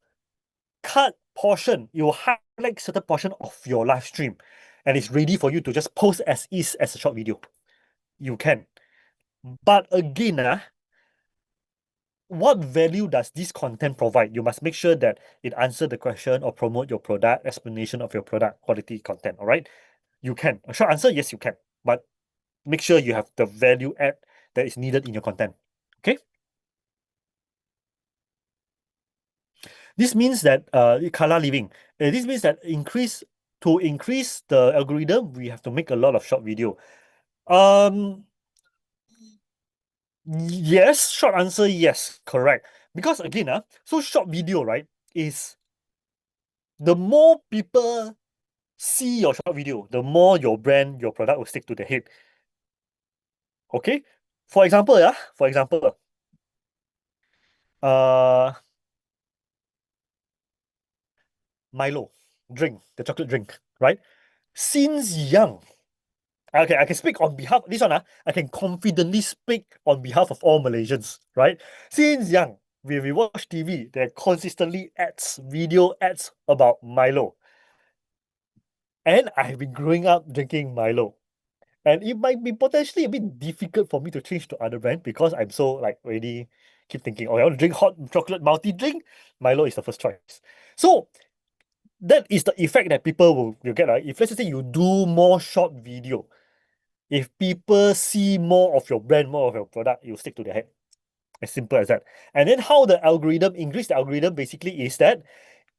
A: cut portion. You highlight certain portion of your live stream, and it's ready for you to just post as is as a short video. You can. But again, what value does this content provide? You must make sure that it answer the question or promote your product, explanation of your product, quality content. All right. You can. A short answer, yes, you can. But make sure you have the value add that is needed in your content. Okay. This means that color living. This means that increase the algorithm, we have to make a lot of short video. Um, yes, short answer, yes, correct. Because again, so short video, right, is the more people see your short video, the more your brand, your product will stick to the head. Okay? For example, uh, Milo, drink, the chocolate drink, right? Since young, okay, I can speak on behalf, this one, I can confidently speak on behalf of all Malaysians, right? Since young, when we watch TV, there are consistently ads, video ads about Milo. And I've been growing up drinking Milo. And it might be potentially a bit difficult for me to change to other brand because I'm so like already keep thinking, oh, I want to drink hot chocolate multi drink. Milo is the first choice. So that is the effect that people will get. Right? If let's say you do more short video, if people see more of your brand, more of your product, you stick to their head. As simple as that. And then how the algorithm increase the algorithm basically is that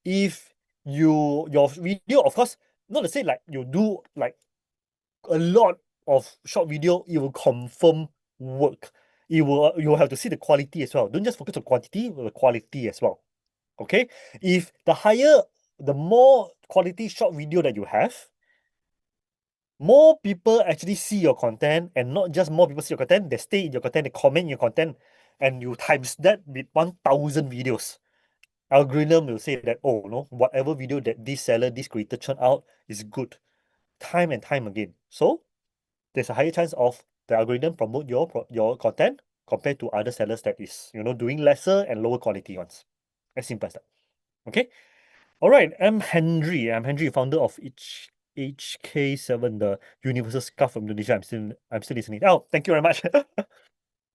A: if your video, of course, not to say like you do like a lot of short video, it will confirm work. You will have to see the quality as well. Don't just focus on quantity, but the quality as well. Okay? If the more quality short video that you have, more people actually see your content, and not just more people see your content, they stay in your content, they comment in your content, and you times that with 1,000 videos. Algorithm will say that, oh, no, whatever video that this seller, this creator churn out is good time and time again. So there's a higher chance of the algorithm promote your content compared to other sellers that is, doing lesser and lower quality ones. As simple as that. Okay. All right. I'm Henry, founder of HK7, the Universal Scarf from Indonesia. I'm still listening. Oh, thank you very much.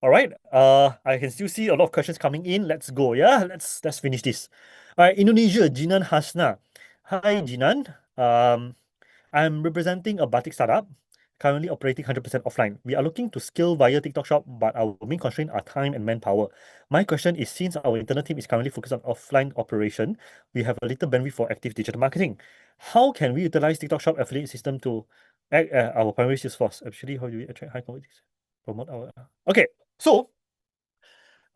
A: All right. I can still see a lot of questions coming in. Let's go. Yeah. Let's finish this. All right. Indonesia, Jinan Hasna. Hi, Jinan. I'm representing a batik startup, currently operating 100% offline. We are looking to scale via TikTok Shop, but our main constraint are time and manpower. My question is, since our internal team is currently focused on offline operation, we have a little bandwidth for active digital marketing. How can we utilize TikTok Shop affiliate system to act our primary sales force? Actually, how do we attract high quality? Promote our. Okay, so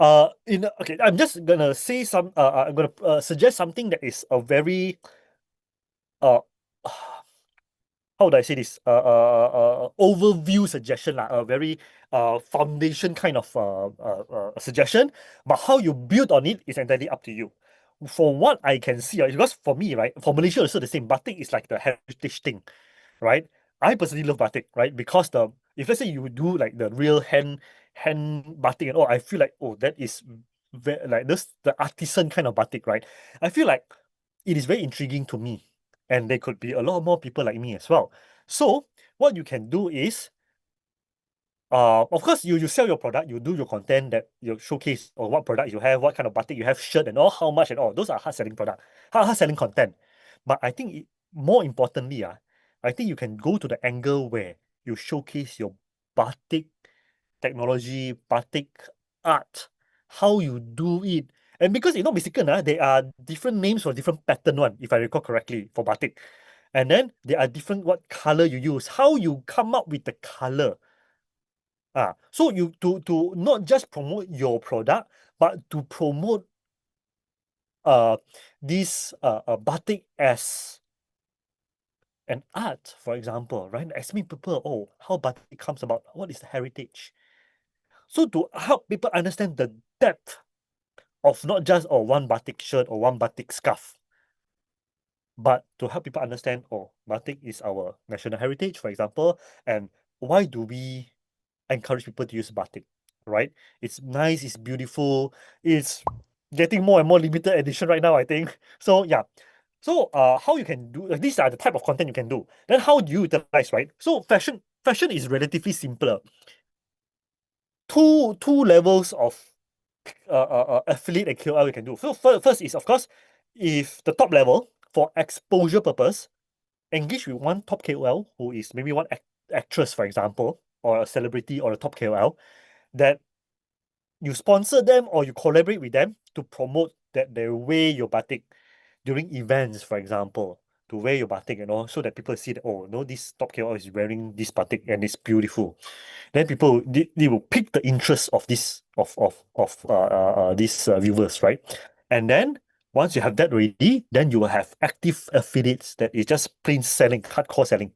A: I'm just gonna say I'm gonna suggest something that is a very uh how would I say this? Overview suggestion, a very foundation kind of suggestion. But how you build on it is entirely up to you. For what I can see, because for me, right, for Malaysia also the same. Batik is like the heritage thing, right? I personally love batik, right? Because if let's say you do like the real hand batik and all, I feel like, oh, that is like this the artisan kind of batik, right? I feel like it is very intriguing to me, and there could be a lot more people like me as well. So what you can do is, of course, you sell your product, you do your content that you showcase or what product you have, what kind of batik you have, shirt and all, how much and all. Those are hard selling product, hard selling content. But I think more importantly, I think you can go to the angle where you showcase your batik technology, batik art, how you do it. And because basically, there are different names for different pattern one, if I recall correctly, for batik. And then there are different what color you use, how you come up with the color. So you to not just promote your product, but to promote uh this batik as an art, for example, right? As many people, oh, how batik comes about, what is the heritage? So to help people understand the depth of not just one batik shirt or one batik scarf, but to help people understand, oh, batik is our national heritage, for example, and why do we encourage people to use batik, right? It's nice, it's beautiful, it's getting more and more limited edition right now, I think. So yeah. So how you can do these are the type of content you can do. Then how do you utilize, right? So fashion is relatively simpler. Two levels of affiliate and KOL you can do. So first is, of course, if the top level for exposure purpose, engage with one top KOL who is maybe one actress, for example, or a celebrity or a top KOL, that you sponsor them or you collaborate with them to promote that they wear your batik during events, for example, to wear your batik, so that people see that, oh, no, this top KOL is wearing this batik and it's beautiful. Then people they will pick the interest of this of these viewers, right? And then once you have that ready, then you will have active affiliates that is just plain selling, hardcore selling.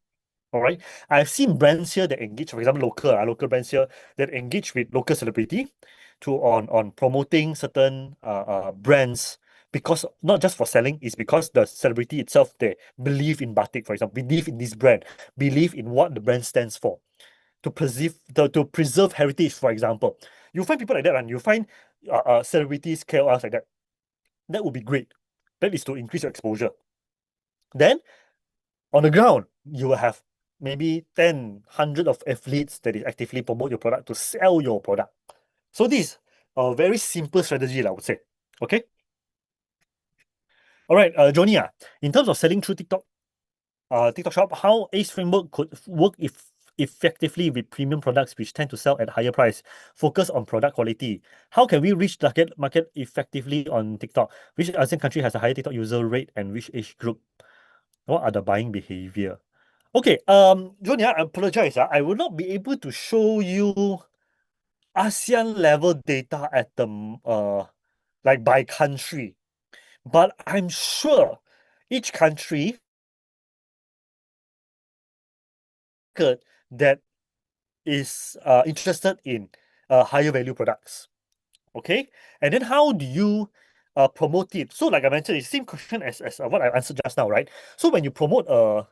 A: All right. I've seen brands here that engage, for example, local brands here that engage with local celebrity to on promoting certain brands, because not just for selling, it's because the celebrity itself, they believe in batik, for example, believe in this brand, believe in what the brand stands for, to preserve heritage, for example. You find people like that, and you find celebrities, KOLs like that. That would be great. That is to increase your exposure. Then on the ground, you will have maybe 10, 100 of athletes that is actively promote your product to sell your product. So this a very simple strategy, I would say. Okay. All right, Johnny, in terms of selling through TikTok Shop, how ACE framework could work if effectively with premium products which tend to sell at higher price, focus on product quality. How can we reach the market effectively on TikTok? Which ASEAN country has a higher TikTok user rate and which age group? What are the buying behavior? Okay, Johnny, I apologize. I will not be able to show you ASEAN level data at the like by country, but I'm sure each country that is interested in higher value products. Okay, and then how do you promote it? So, like I mentioned, it's the same question as what I answered just now, right? So, when you promote a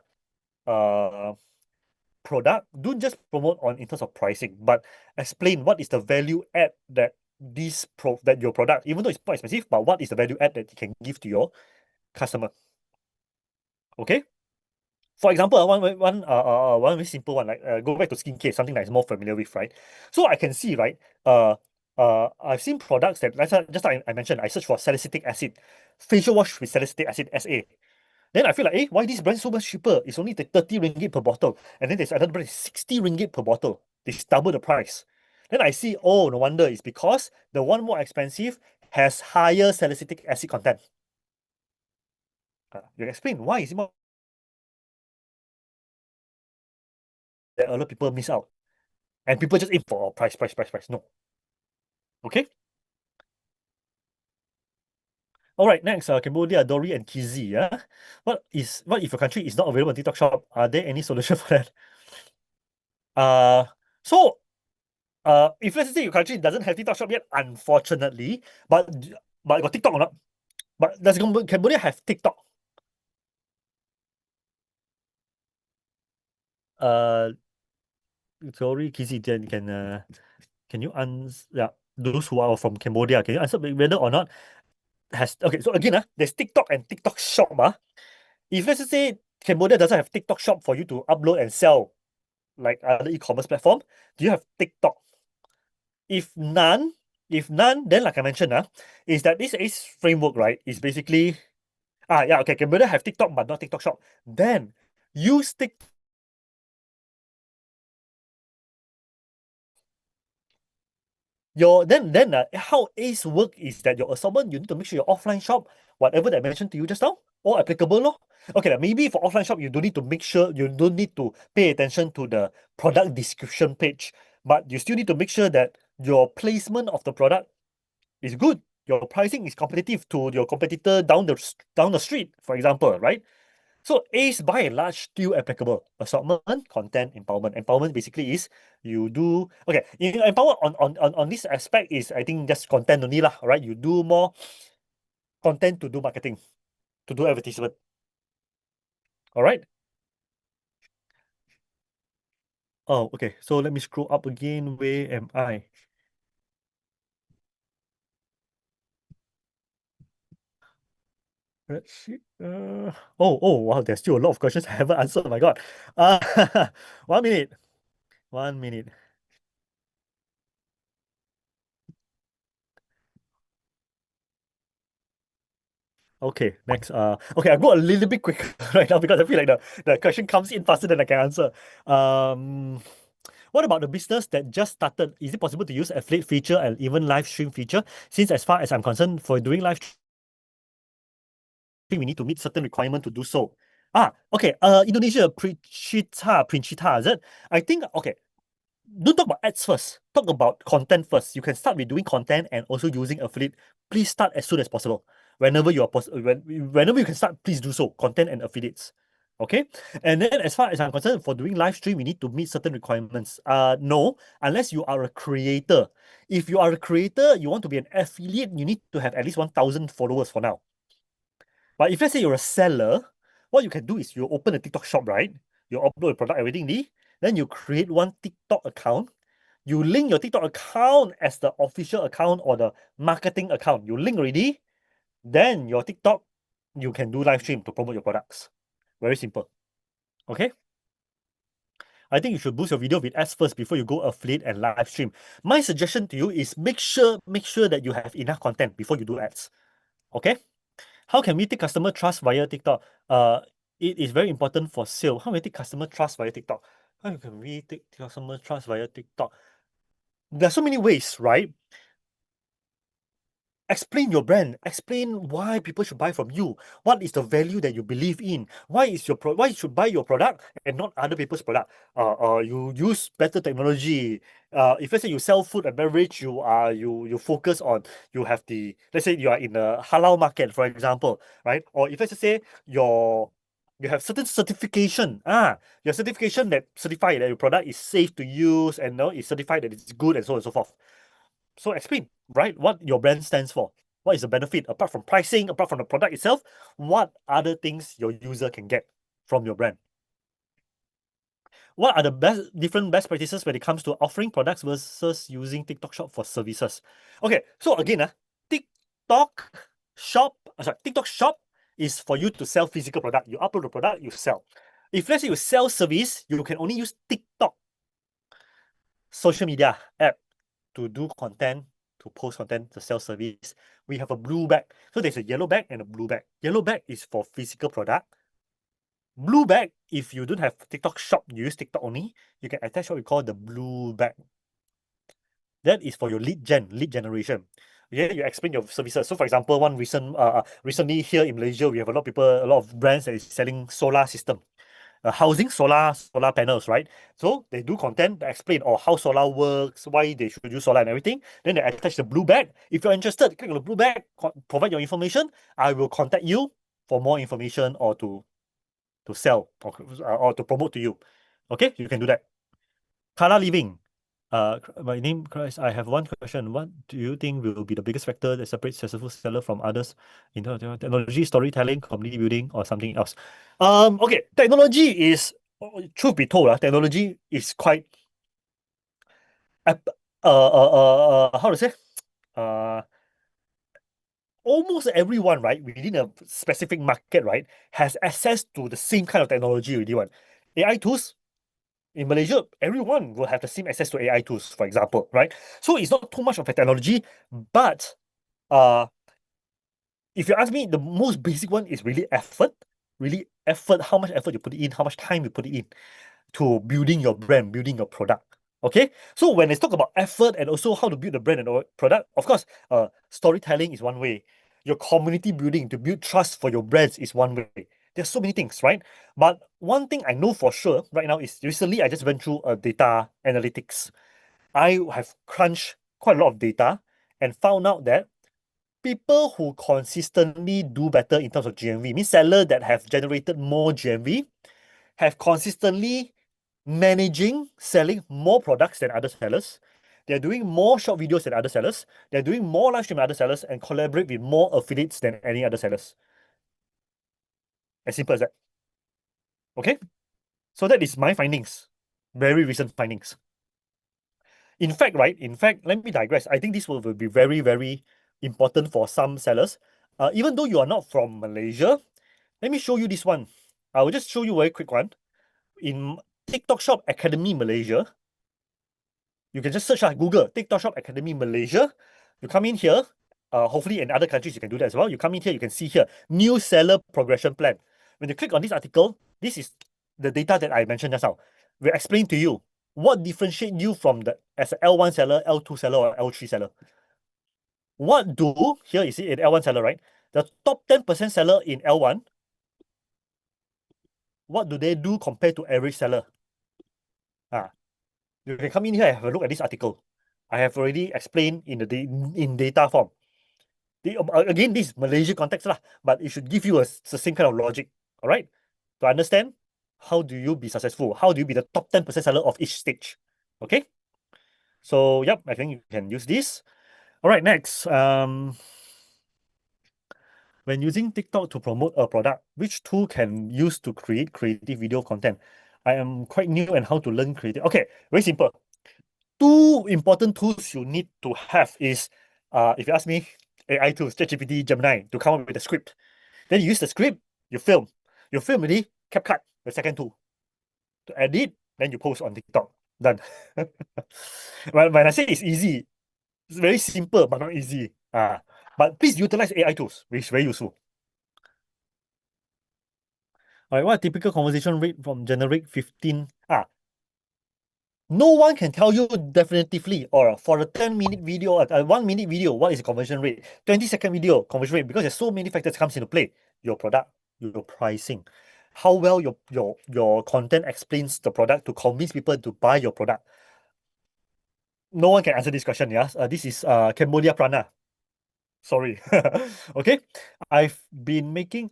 A: product, don't just promote on in terms of pricing, but explain what is the value add that that your product, even though it's more expensive, but what is the value add that you can give to your customer? Okay. For example, one very simple one, like go back to skincare, something that is more familiar with, right? So I can see, right? I've seen products that, just like I mentioned, I search for salicylic acid, facial wash with salicylic acid, SA. Then I feel like, why this brand so much cheaper? It's only the 30 ringgit per bottle. And then there's another brand, 60 ringgit per bottle. It's double the price. Then I see, oh, no wonder, it's because the one more expensive has higher salicylic acid content. You explain why is it more that a lot of people miss out. And people just aim for price, price, price, price. No. Okay. All right. Next, Cambodia, Dory, and Kizzy. Yeah. What if your country is not available on TikTok Shop? Are there any solution for that? Uh, so if let's say your country doesn't have TikTok Shop yet, unfortunately, but got TikTok or not? But does Cambodia have TikTok? Uh, Dory, Kizzy, then can you answer? Yeah, those who are from Cambodia, can you answer whether or not has okay? So again, there's TikTok and TikTok Shop, If let's just say Cambodia doesn't have TikTok Shop for you to upload and sell like other e-commerce platform, do you have TikTok? If none, then like I mentioned, is that this ACE framework, right, is basically yeah, okay, Cambodia have TikTok but not TikTok Shop. Then use TikTok. How ACE work is that your assortment, you need to make sure your offline shop, whatever that I mentioned to you just now, all applicable, lor. Okay, maybe for offline shop, you don't need to make sure, you don't need to pay attention to the product description page, but you still need to make sure that your placement of the product is good. Your pricing is competitive to your competitor down the street, for example, right? So ACE by and large still applicable. Assortment, content, empowerment. Empowerment basically is you do okay. Empower on this aspect is, I think, just content only lah, right? You do more content to do marketing, to do advertisement. All right. Oh, okay. So let me scroll up again. Where am I? Let's see. Wow. There's still a lot of questions I haven't answered. Oh my God. Uh, 1 minute. 1 minute. Okay, next. Okay, I'll go a little bit quick right now because I feel like the question comes in faster than I can answer. Um, what about the business that just started? Is it possible to use affiliate feature and even live stream feature? Since as far as I'm concerned, for doing live we need to meet certain requirement to do so. Okay. Indonesia, Princita, is it? I think, okay, don't talk about ads first. Talk about content first. You can start with doing content and also using affiliate. Please start as soon as possible. Whenever you are whenever you can start, please do so. Content and affiliates. Okay. And then as far as I'm concerned, for doing live stream, we need to meet certain requirements. No, unless you are a creator. If you are a creator, you want to be an affiliate, you need to have at least 1,000 followers for now. But if let's say you're a seller, what you can do is you open a TikTok shop, right? You upload the product, everything, then you create one TikTok account. You link your TikTok account as the official account or the marketing account. You link already, then your TikTok, you can do live stream to promote your products. Very simple. Okay? I think you should boost your video with ads first before you go affiliate and live stream. My suggestion to you is make sure that you have enough content before you do ads. Okay? How can we take customer trust via TikTok? It is very important for sale. How can we take customer trust via TikTok? How can we take customer trust via TikTok? There are so many ways, right? Explain your brand. Explain why people should buy from you. What is the value that you believe in? Why you should buy your product and not other people's product? You use better technology. If let's say you sell food and beverage, you focus on, you have the, let's say you are in a halal market, for example, right? Or if let's just say you have certain certification. Your certification that certify that your product is safe to use and is certified that it's good and so on and so forth. So explain, right, what your brand stands for. What is the benefit apart from pricing, apart from the product itself? What other things your user can get from your brand? What are the different best practices when it comes to offering products versus using TikTok Shop for services? Okay, so again, TikTok TikTok Shop is for you to sell physical product. You upload the product, you sell. If let's say you sell service, you can only use TikTok social media app to do content, to post content, to sell service. We have a blue bag. So there's a yellow bag and a blue bag. Yellow bag is for physical product. Blue bag, if you don't have TikTok shop, you use TikTok only, you can attach what we call the blue bag. That is for your lead generation. Yeah, you explain your services. So for example, recently here in Malaysia, we have a lot of brands that is selling solar system. Housing solar panels, right? So they do content that explain how solar works, why they should use solar and everything. Then they attach the blue bag. If you're interested, click on the blue bag, provide your information. I will contact you for more information or to sell or to promote to you. Okay, you can do that. Kala Living. My name, Christ. I have one question. What do you think will be the biggest factor that separates successful seller from others in terms of technology, storytelling, community building, or something else? Okay, technology is, truth be told, technology is quite, how to say, uh, almost everyone, right, within a specific market, right, has access to the same kind of technology already. One AI tools, in Malaysia, everyone will have the same access to AI tools, for example, right? So it's not too much of a technology, but uh, if you ask me, the most basic one is really effort. Really effort, how much effort you put in, how much time you put in to building your brand, building your product. Okay, so when it's talk about effort and also how to build the brand and product, of course, storytelling is one way. Your community building to build trust for your brands is one way. There's so many things, right? But one thing I know for sure right now is recently I just went through data analytics. I have crunched quite a lot of data and found out that people who consistently do better in terms of GMV, means sellers that have generated more GMV, have consistently managing selling more products than other sellers. They're doing more short videos than other sellers. They're doing more live stream than other sellers and collaborate with more affiliates than any other sellers. As simple as that. Okay? So that is my findings. Very recent findings. In fact, right? In fact, let me digress. I think this will be very, very important for some sellers. Even though you are not from Malaysia, let me show you this one. I will just show you a very quick one. In TikTok Shop Academy Malaysia, you can just search Google TikTok Shop Academy Malaysia. You come in here. Hopefully in other countries you can do that as well. You come in here, you can see here, new seller progression plan. When you click on this article, this is the data that I mentioned just now. We explain to you what differentiate you from the as a L1 seller, L2 seller, or L3 seller. What do, here you see an L1 seller, right? The top 10% seller in L1, what do they do compared to average seller? Ah, you can come in here and have a look at this article. I have already explained in in data form. Again, this is Malaysia context lah, but it should give you the same kind of logic. All right, to understand how do you be successful? How do you be the top 10% seller of each stage? Okay, so yep, I think you can use this. All right, next. When using TikTok to promote a product, which tool can use to create creative video content? I am quite new and how to learn creative. Okay, very simple. Two important tools you need to have is, if you ask me, AI tools, ChatGPT, Gemini, to come up with a script. Then you use the script, you film. You film already, CapCut, the second tool. To edit, then you post on TikTok. Done. When I say it's easy, it's very simple but not easy. But please utilize AI tools, which is very useful. All right, what typical conversation rate from generate 15? No one can tell you definitively, or for a 10-minute video, a 1-minute video, what is the conversion rate? 20-second video, conversion rate, because there's so many factors comes into play. Your product, your pricing, how well your content explains the product to convince people to buy your product. No one can answer this question, yes? This is Cambodia Prana. Sorry. Okay. I've been making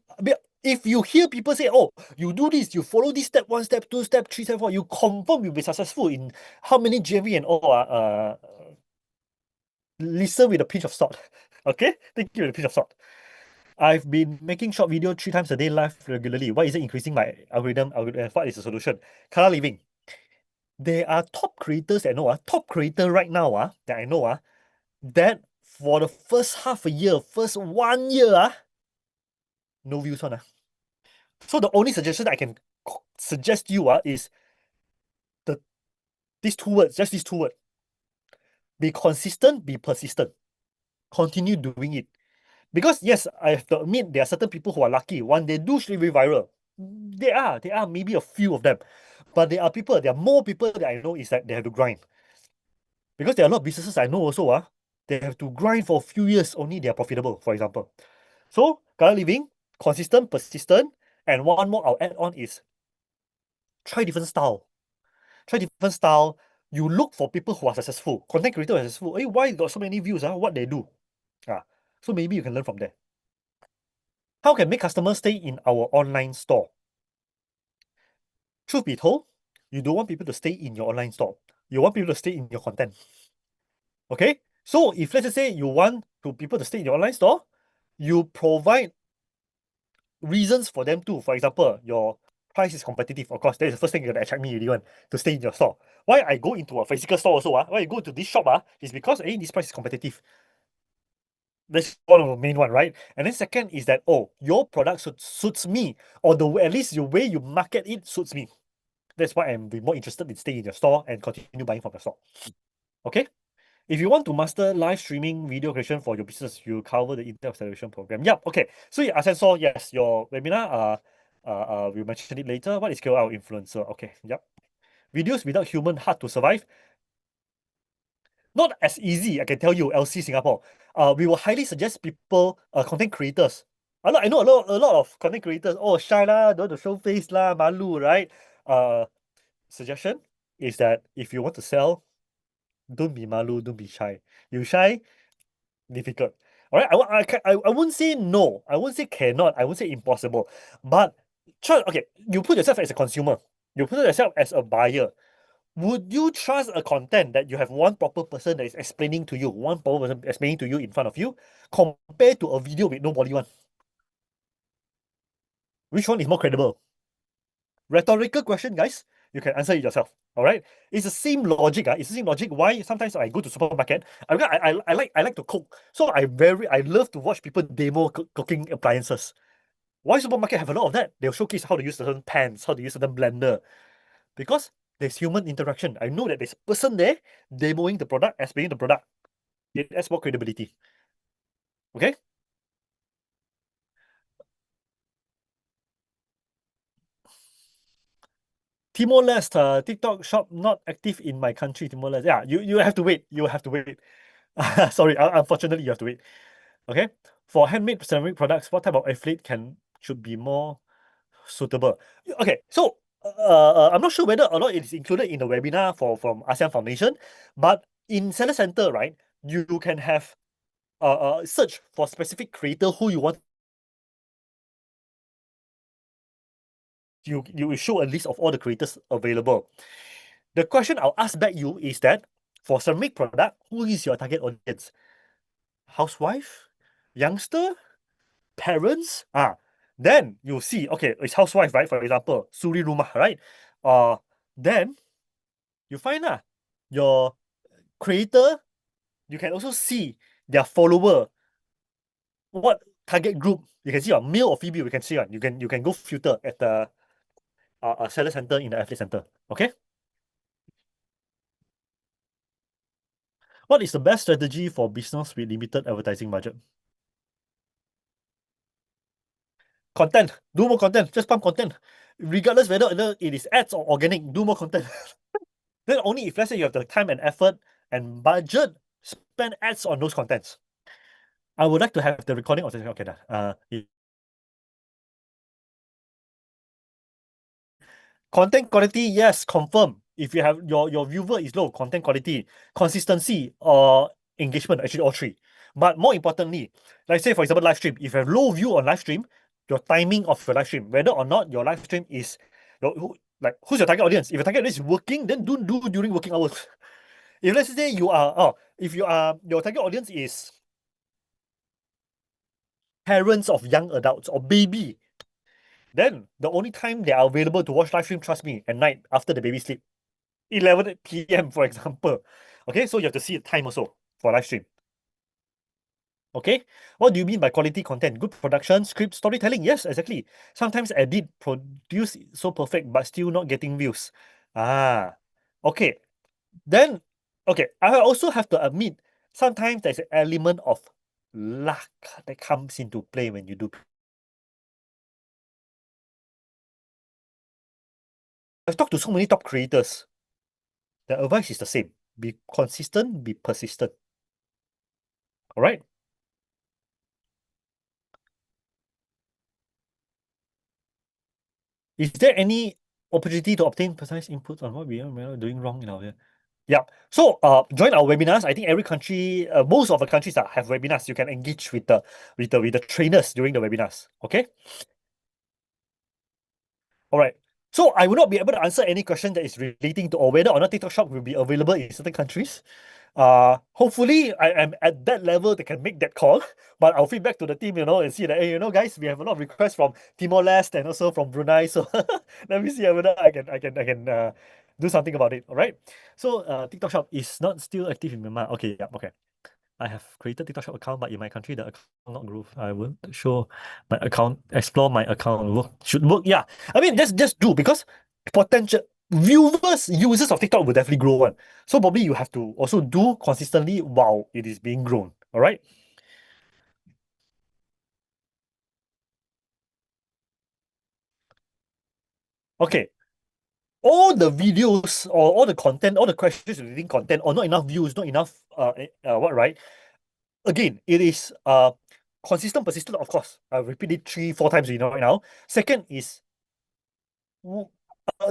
A: if you hear people say, oh, you do this, you follow this step one, step two, step three, step four, you confirm you'll be successful in how many GMV and all listen with a pinch of salt. Okay? Take it with a pinch of salt. I've been making short video 3 times a day live regularly. Why is it increasing my algorithm? What is the solution? Color living. There are top creators that I know, top creator right now, that I know, that for the first half a year, first 1 year, no views on. So the only suggestion I can suggest you is the these two words, just these two words. Be consistent, be persistent. Continue doing it. Because yes, I have to admit there are certain people who are lucky. When they do straight away viral. There are maybe a few of them. But there are more people that I know is that they have to grind. Because there are a lot of businesses I know also, they have to grind for a few years only they are profitable, for example. So, color living, consistent, persistent, and one more I'll add on is try different style. Try different style. You look for people who are successful, content creator who are successful. Hey, why got so many views? What they do? So maybe you can learn from there. How can make customers stay in our online store? Truth be told, you don't want people to stay in your online store. You want people to stay in your content. Okay? So if let's just say you want people to stay in your online store, you provide reasons for them to. For example, your price is competitive. Of course, that is the first thing that attract me really want to stay in your store. Why I go into a physical store also, why I go to this shop, is because this price is competitive. That's one of the main one, right? And then second is that, oh, your product suits me, or at least the way you market it suits me. That's why I'm more interested in staying in your store and continue buying from your store. Okay? If you want to master live streaming video creation for your business, you cover the Intel Acceleration Program. Yep, okay. So Asean saw, yes, your webinar, we'll mention it later. What is KOL influencer? Okay, yep. Videos without human hard to survive. Not as easy, I can tell you, LC Singapore. We will highly suggest people, content creators. I know a lot of content creators. Oh, shy lah, don't want to show face lah, malu, right? Suggestion is that if you want to sell, don't be malu, don't be shy. You shy, difficult. All right, I wouldn't say no. I wouldn't say cannot. I wouldn't say impossible. But try. Okay, you put yourself as a consumer. You put yourself as a buyer. Would you trust a content that you have one proper person that is explaining to you, one proper person explaining to you in front of you, compared to a video with nobody one? Which one is more credible? Rhetorical question, guys. You can answer it yourself. All right. It's the same logic. It's the same logic. Why sometimes I go to supermarket. I like to cook. So I love to watch people demo cooking appliances. Why supermarket have a lot of that? They'll showcase how to use certain pans, how to use certain blender. Because there's human interaction. I know that there's a person there demoing the product, explaining the product. It adds more credibility. Okay? Timor-Leste, TikTok shop not active in my country, Timor-Leste. Yeah, you have to wait. You have to wait. Sorry, unfortunately, you have to wait. Okay? For handmade ceramic products, what type of affiliate can should be more suitable? Okay, so I'm not sure whether or not it is included in the webinar for from ASEAN Foundation, but in Seller Center, right, you can have search for specific creator who you want. You will show a list of all the creators available. The question I'll ask back you is that for ceramic product, who is your target audience? Housewife, youngster, parents? Then you'll see, okay, it's housewife, right? For example, suri rumah, right? Then you find your creator, you can also see their follower, what target group you can see male or female, you can see you can go filter at the seller center in the affiliate center. Okay. What is the best strategy for business with limited advertising budget? Content. Do more content. Just pump content. Regardless whether it is ads or organic, do more content. Then only if let's say you have the time and effort and budget, spend ads on those contents. I would like to have the recording of the okay. Content quality, yes, confirm. If you have your viewer is low, content quality, consistency, or engagement, actually all three. But more importantly, like say for example, live stream. If you have low view on live stream, your timing of your live stream, whether or not your live stream is who's your target audience? If your target audience is working, then don't do during working hours. If let's say you are if you are your target audience is parents of young adults or baby, then the only time they are available to watch live stream, trust me, at night after the baby sleep. 11 p.m., for example. Okay, so you have to see the time also for live stream. Okay, what do you mean by quality content? Good production, script, storytelling. Yes, exactly. Sometimes edit, produce so perfect, but still not getting views. Okay. Then, okay, I also have to admit, sometimes there's an element of luck that comes into play when you do. I've talked to so many top creators. The advice is the same. Be consistent, be persistent. All right. Is there any opportunity to obtain personalized inputs on what we are doing wrong in our year? Yeah. So join our webinars. I think every country, most of the countries that have webinars, you can engage with the trainers during the webinars. Okay. All right. So I will not be able to answer any question that is relating to or whether or not TikTok Shop will be available in certain countries. Hopefully I am at that level that can make that call, but I'll feedback to the team, and see that, hey, guys, we have a lot of requests from Timor-Leste and also from Brunei. So let me see whether I can do something about it. All right. So TikTok Shop is not still active in Myanmar. Okay, yeah, okay. I have created TikTok Shop account, but in my country the account not groove. I will show my account, explore my account. Should work. Yeah. I mean just do because potential viewers, users of TikTok will definitely grow one. So probably you have to also do consistently while it is being grown. All right. Okay. All the videos or all the content, all the questions relating content, or not enough views, not enough what right? Again, it is consistent, persistent, of course. I'll repeat it 3-4 times right now. Second is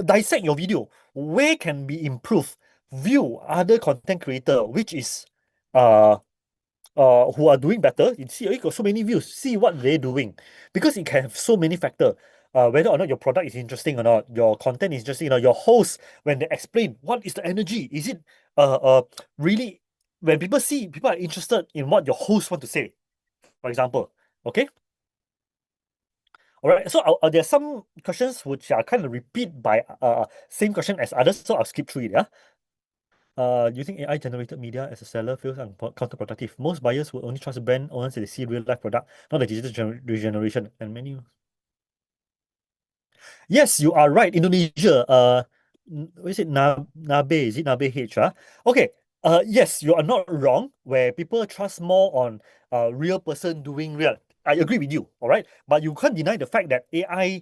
A: dissect your video. Where can be improved? View other content creator, which is uh who are doing better. You see, you got so many views. See what they're doing, because it can have so many factors. Whether or not your product is interesting or not, your content is interesting, your host when they explain what is the energy, is it really when people see people are interested in what your host want to say, for example. Okay. All right, so there are some questions which are kind of repeat by same question as others, so I'll skip through it. Yeah. Using AI generated media as a seller feels counterproductive. Most buyers will only trust brand owners if they see real life product, not the digital regeneration and many. Yes, you are right. Indonesia. What is it? Nabe, is it Nabe H? Okay. Yes, you are not wrong. Where people trust more on real person doing real. I agree with you. All right, but you can't deny the fact that AI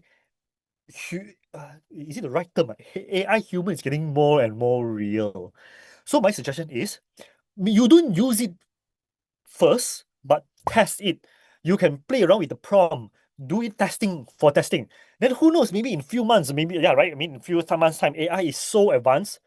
A: is it the right term? AI human is getting more and more real. So my suggestion is you don't use it first, but test it. You can play around with the prompt, do it testing for testing. Then who knows, maybe in few months, maybe, yeah, right? I mean, in few months' time, AI is so advanced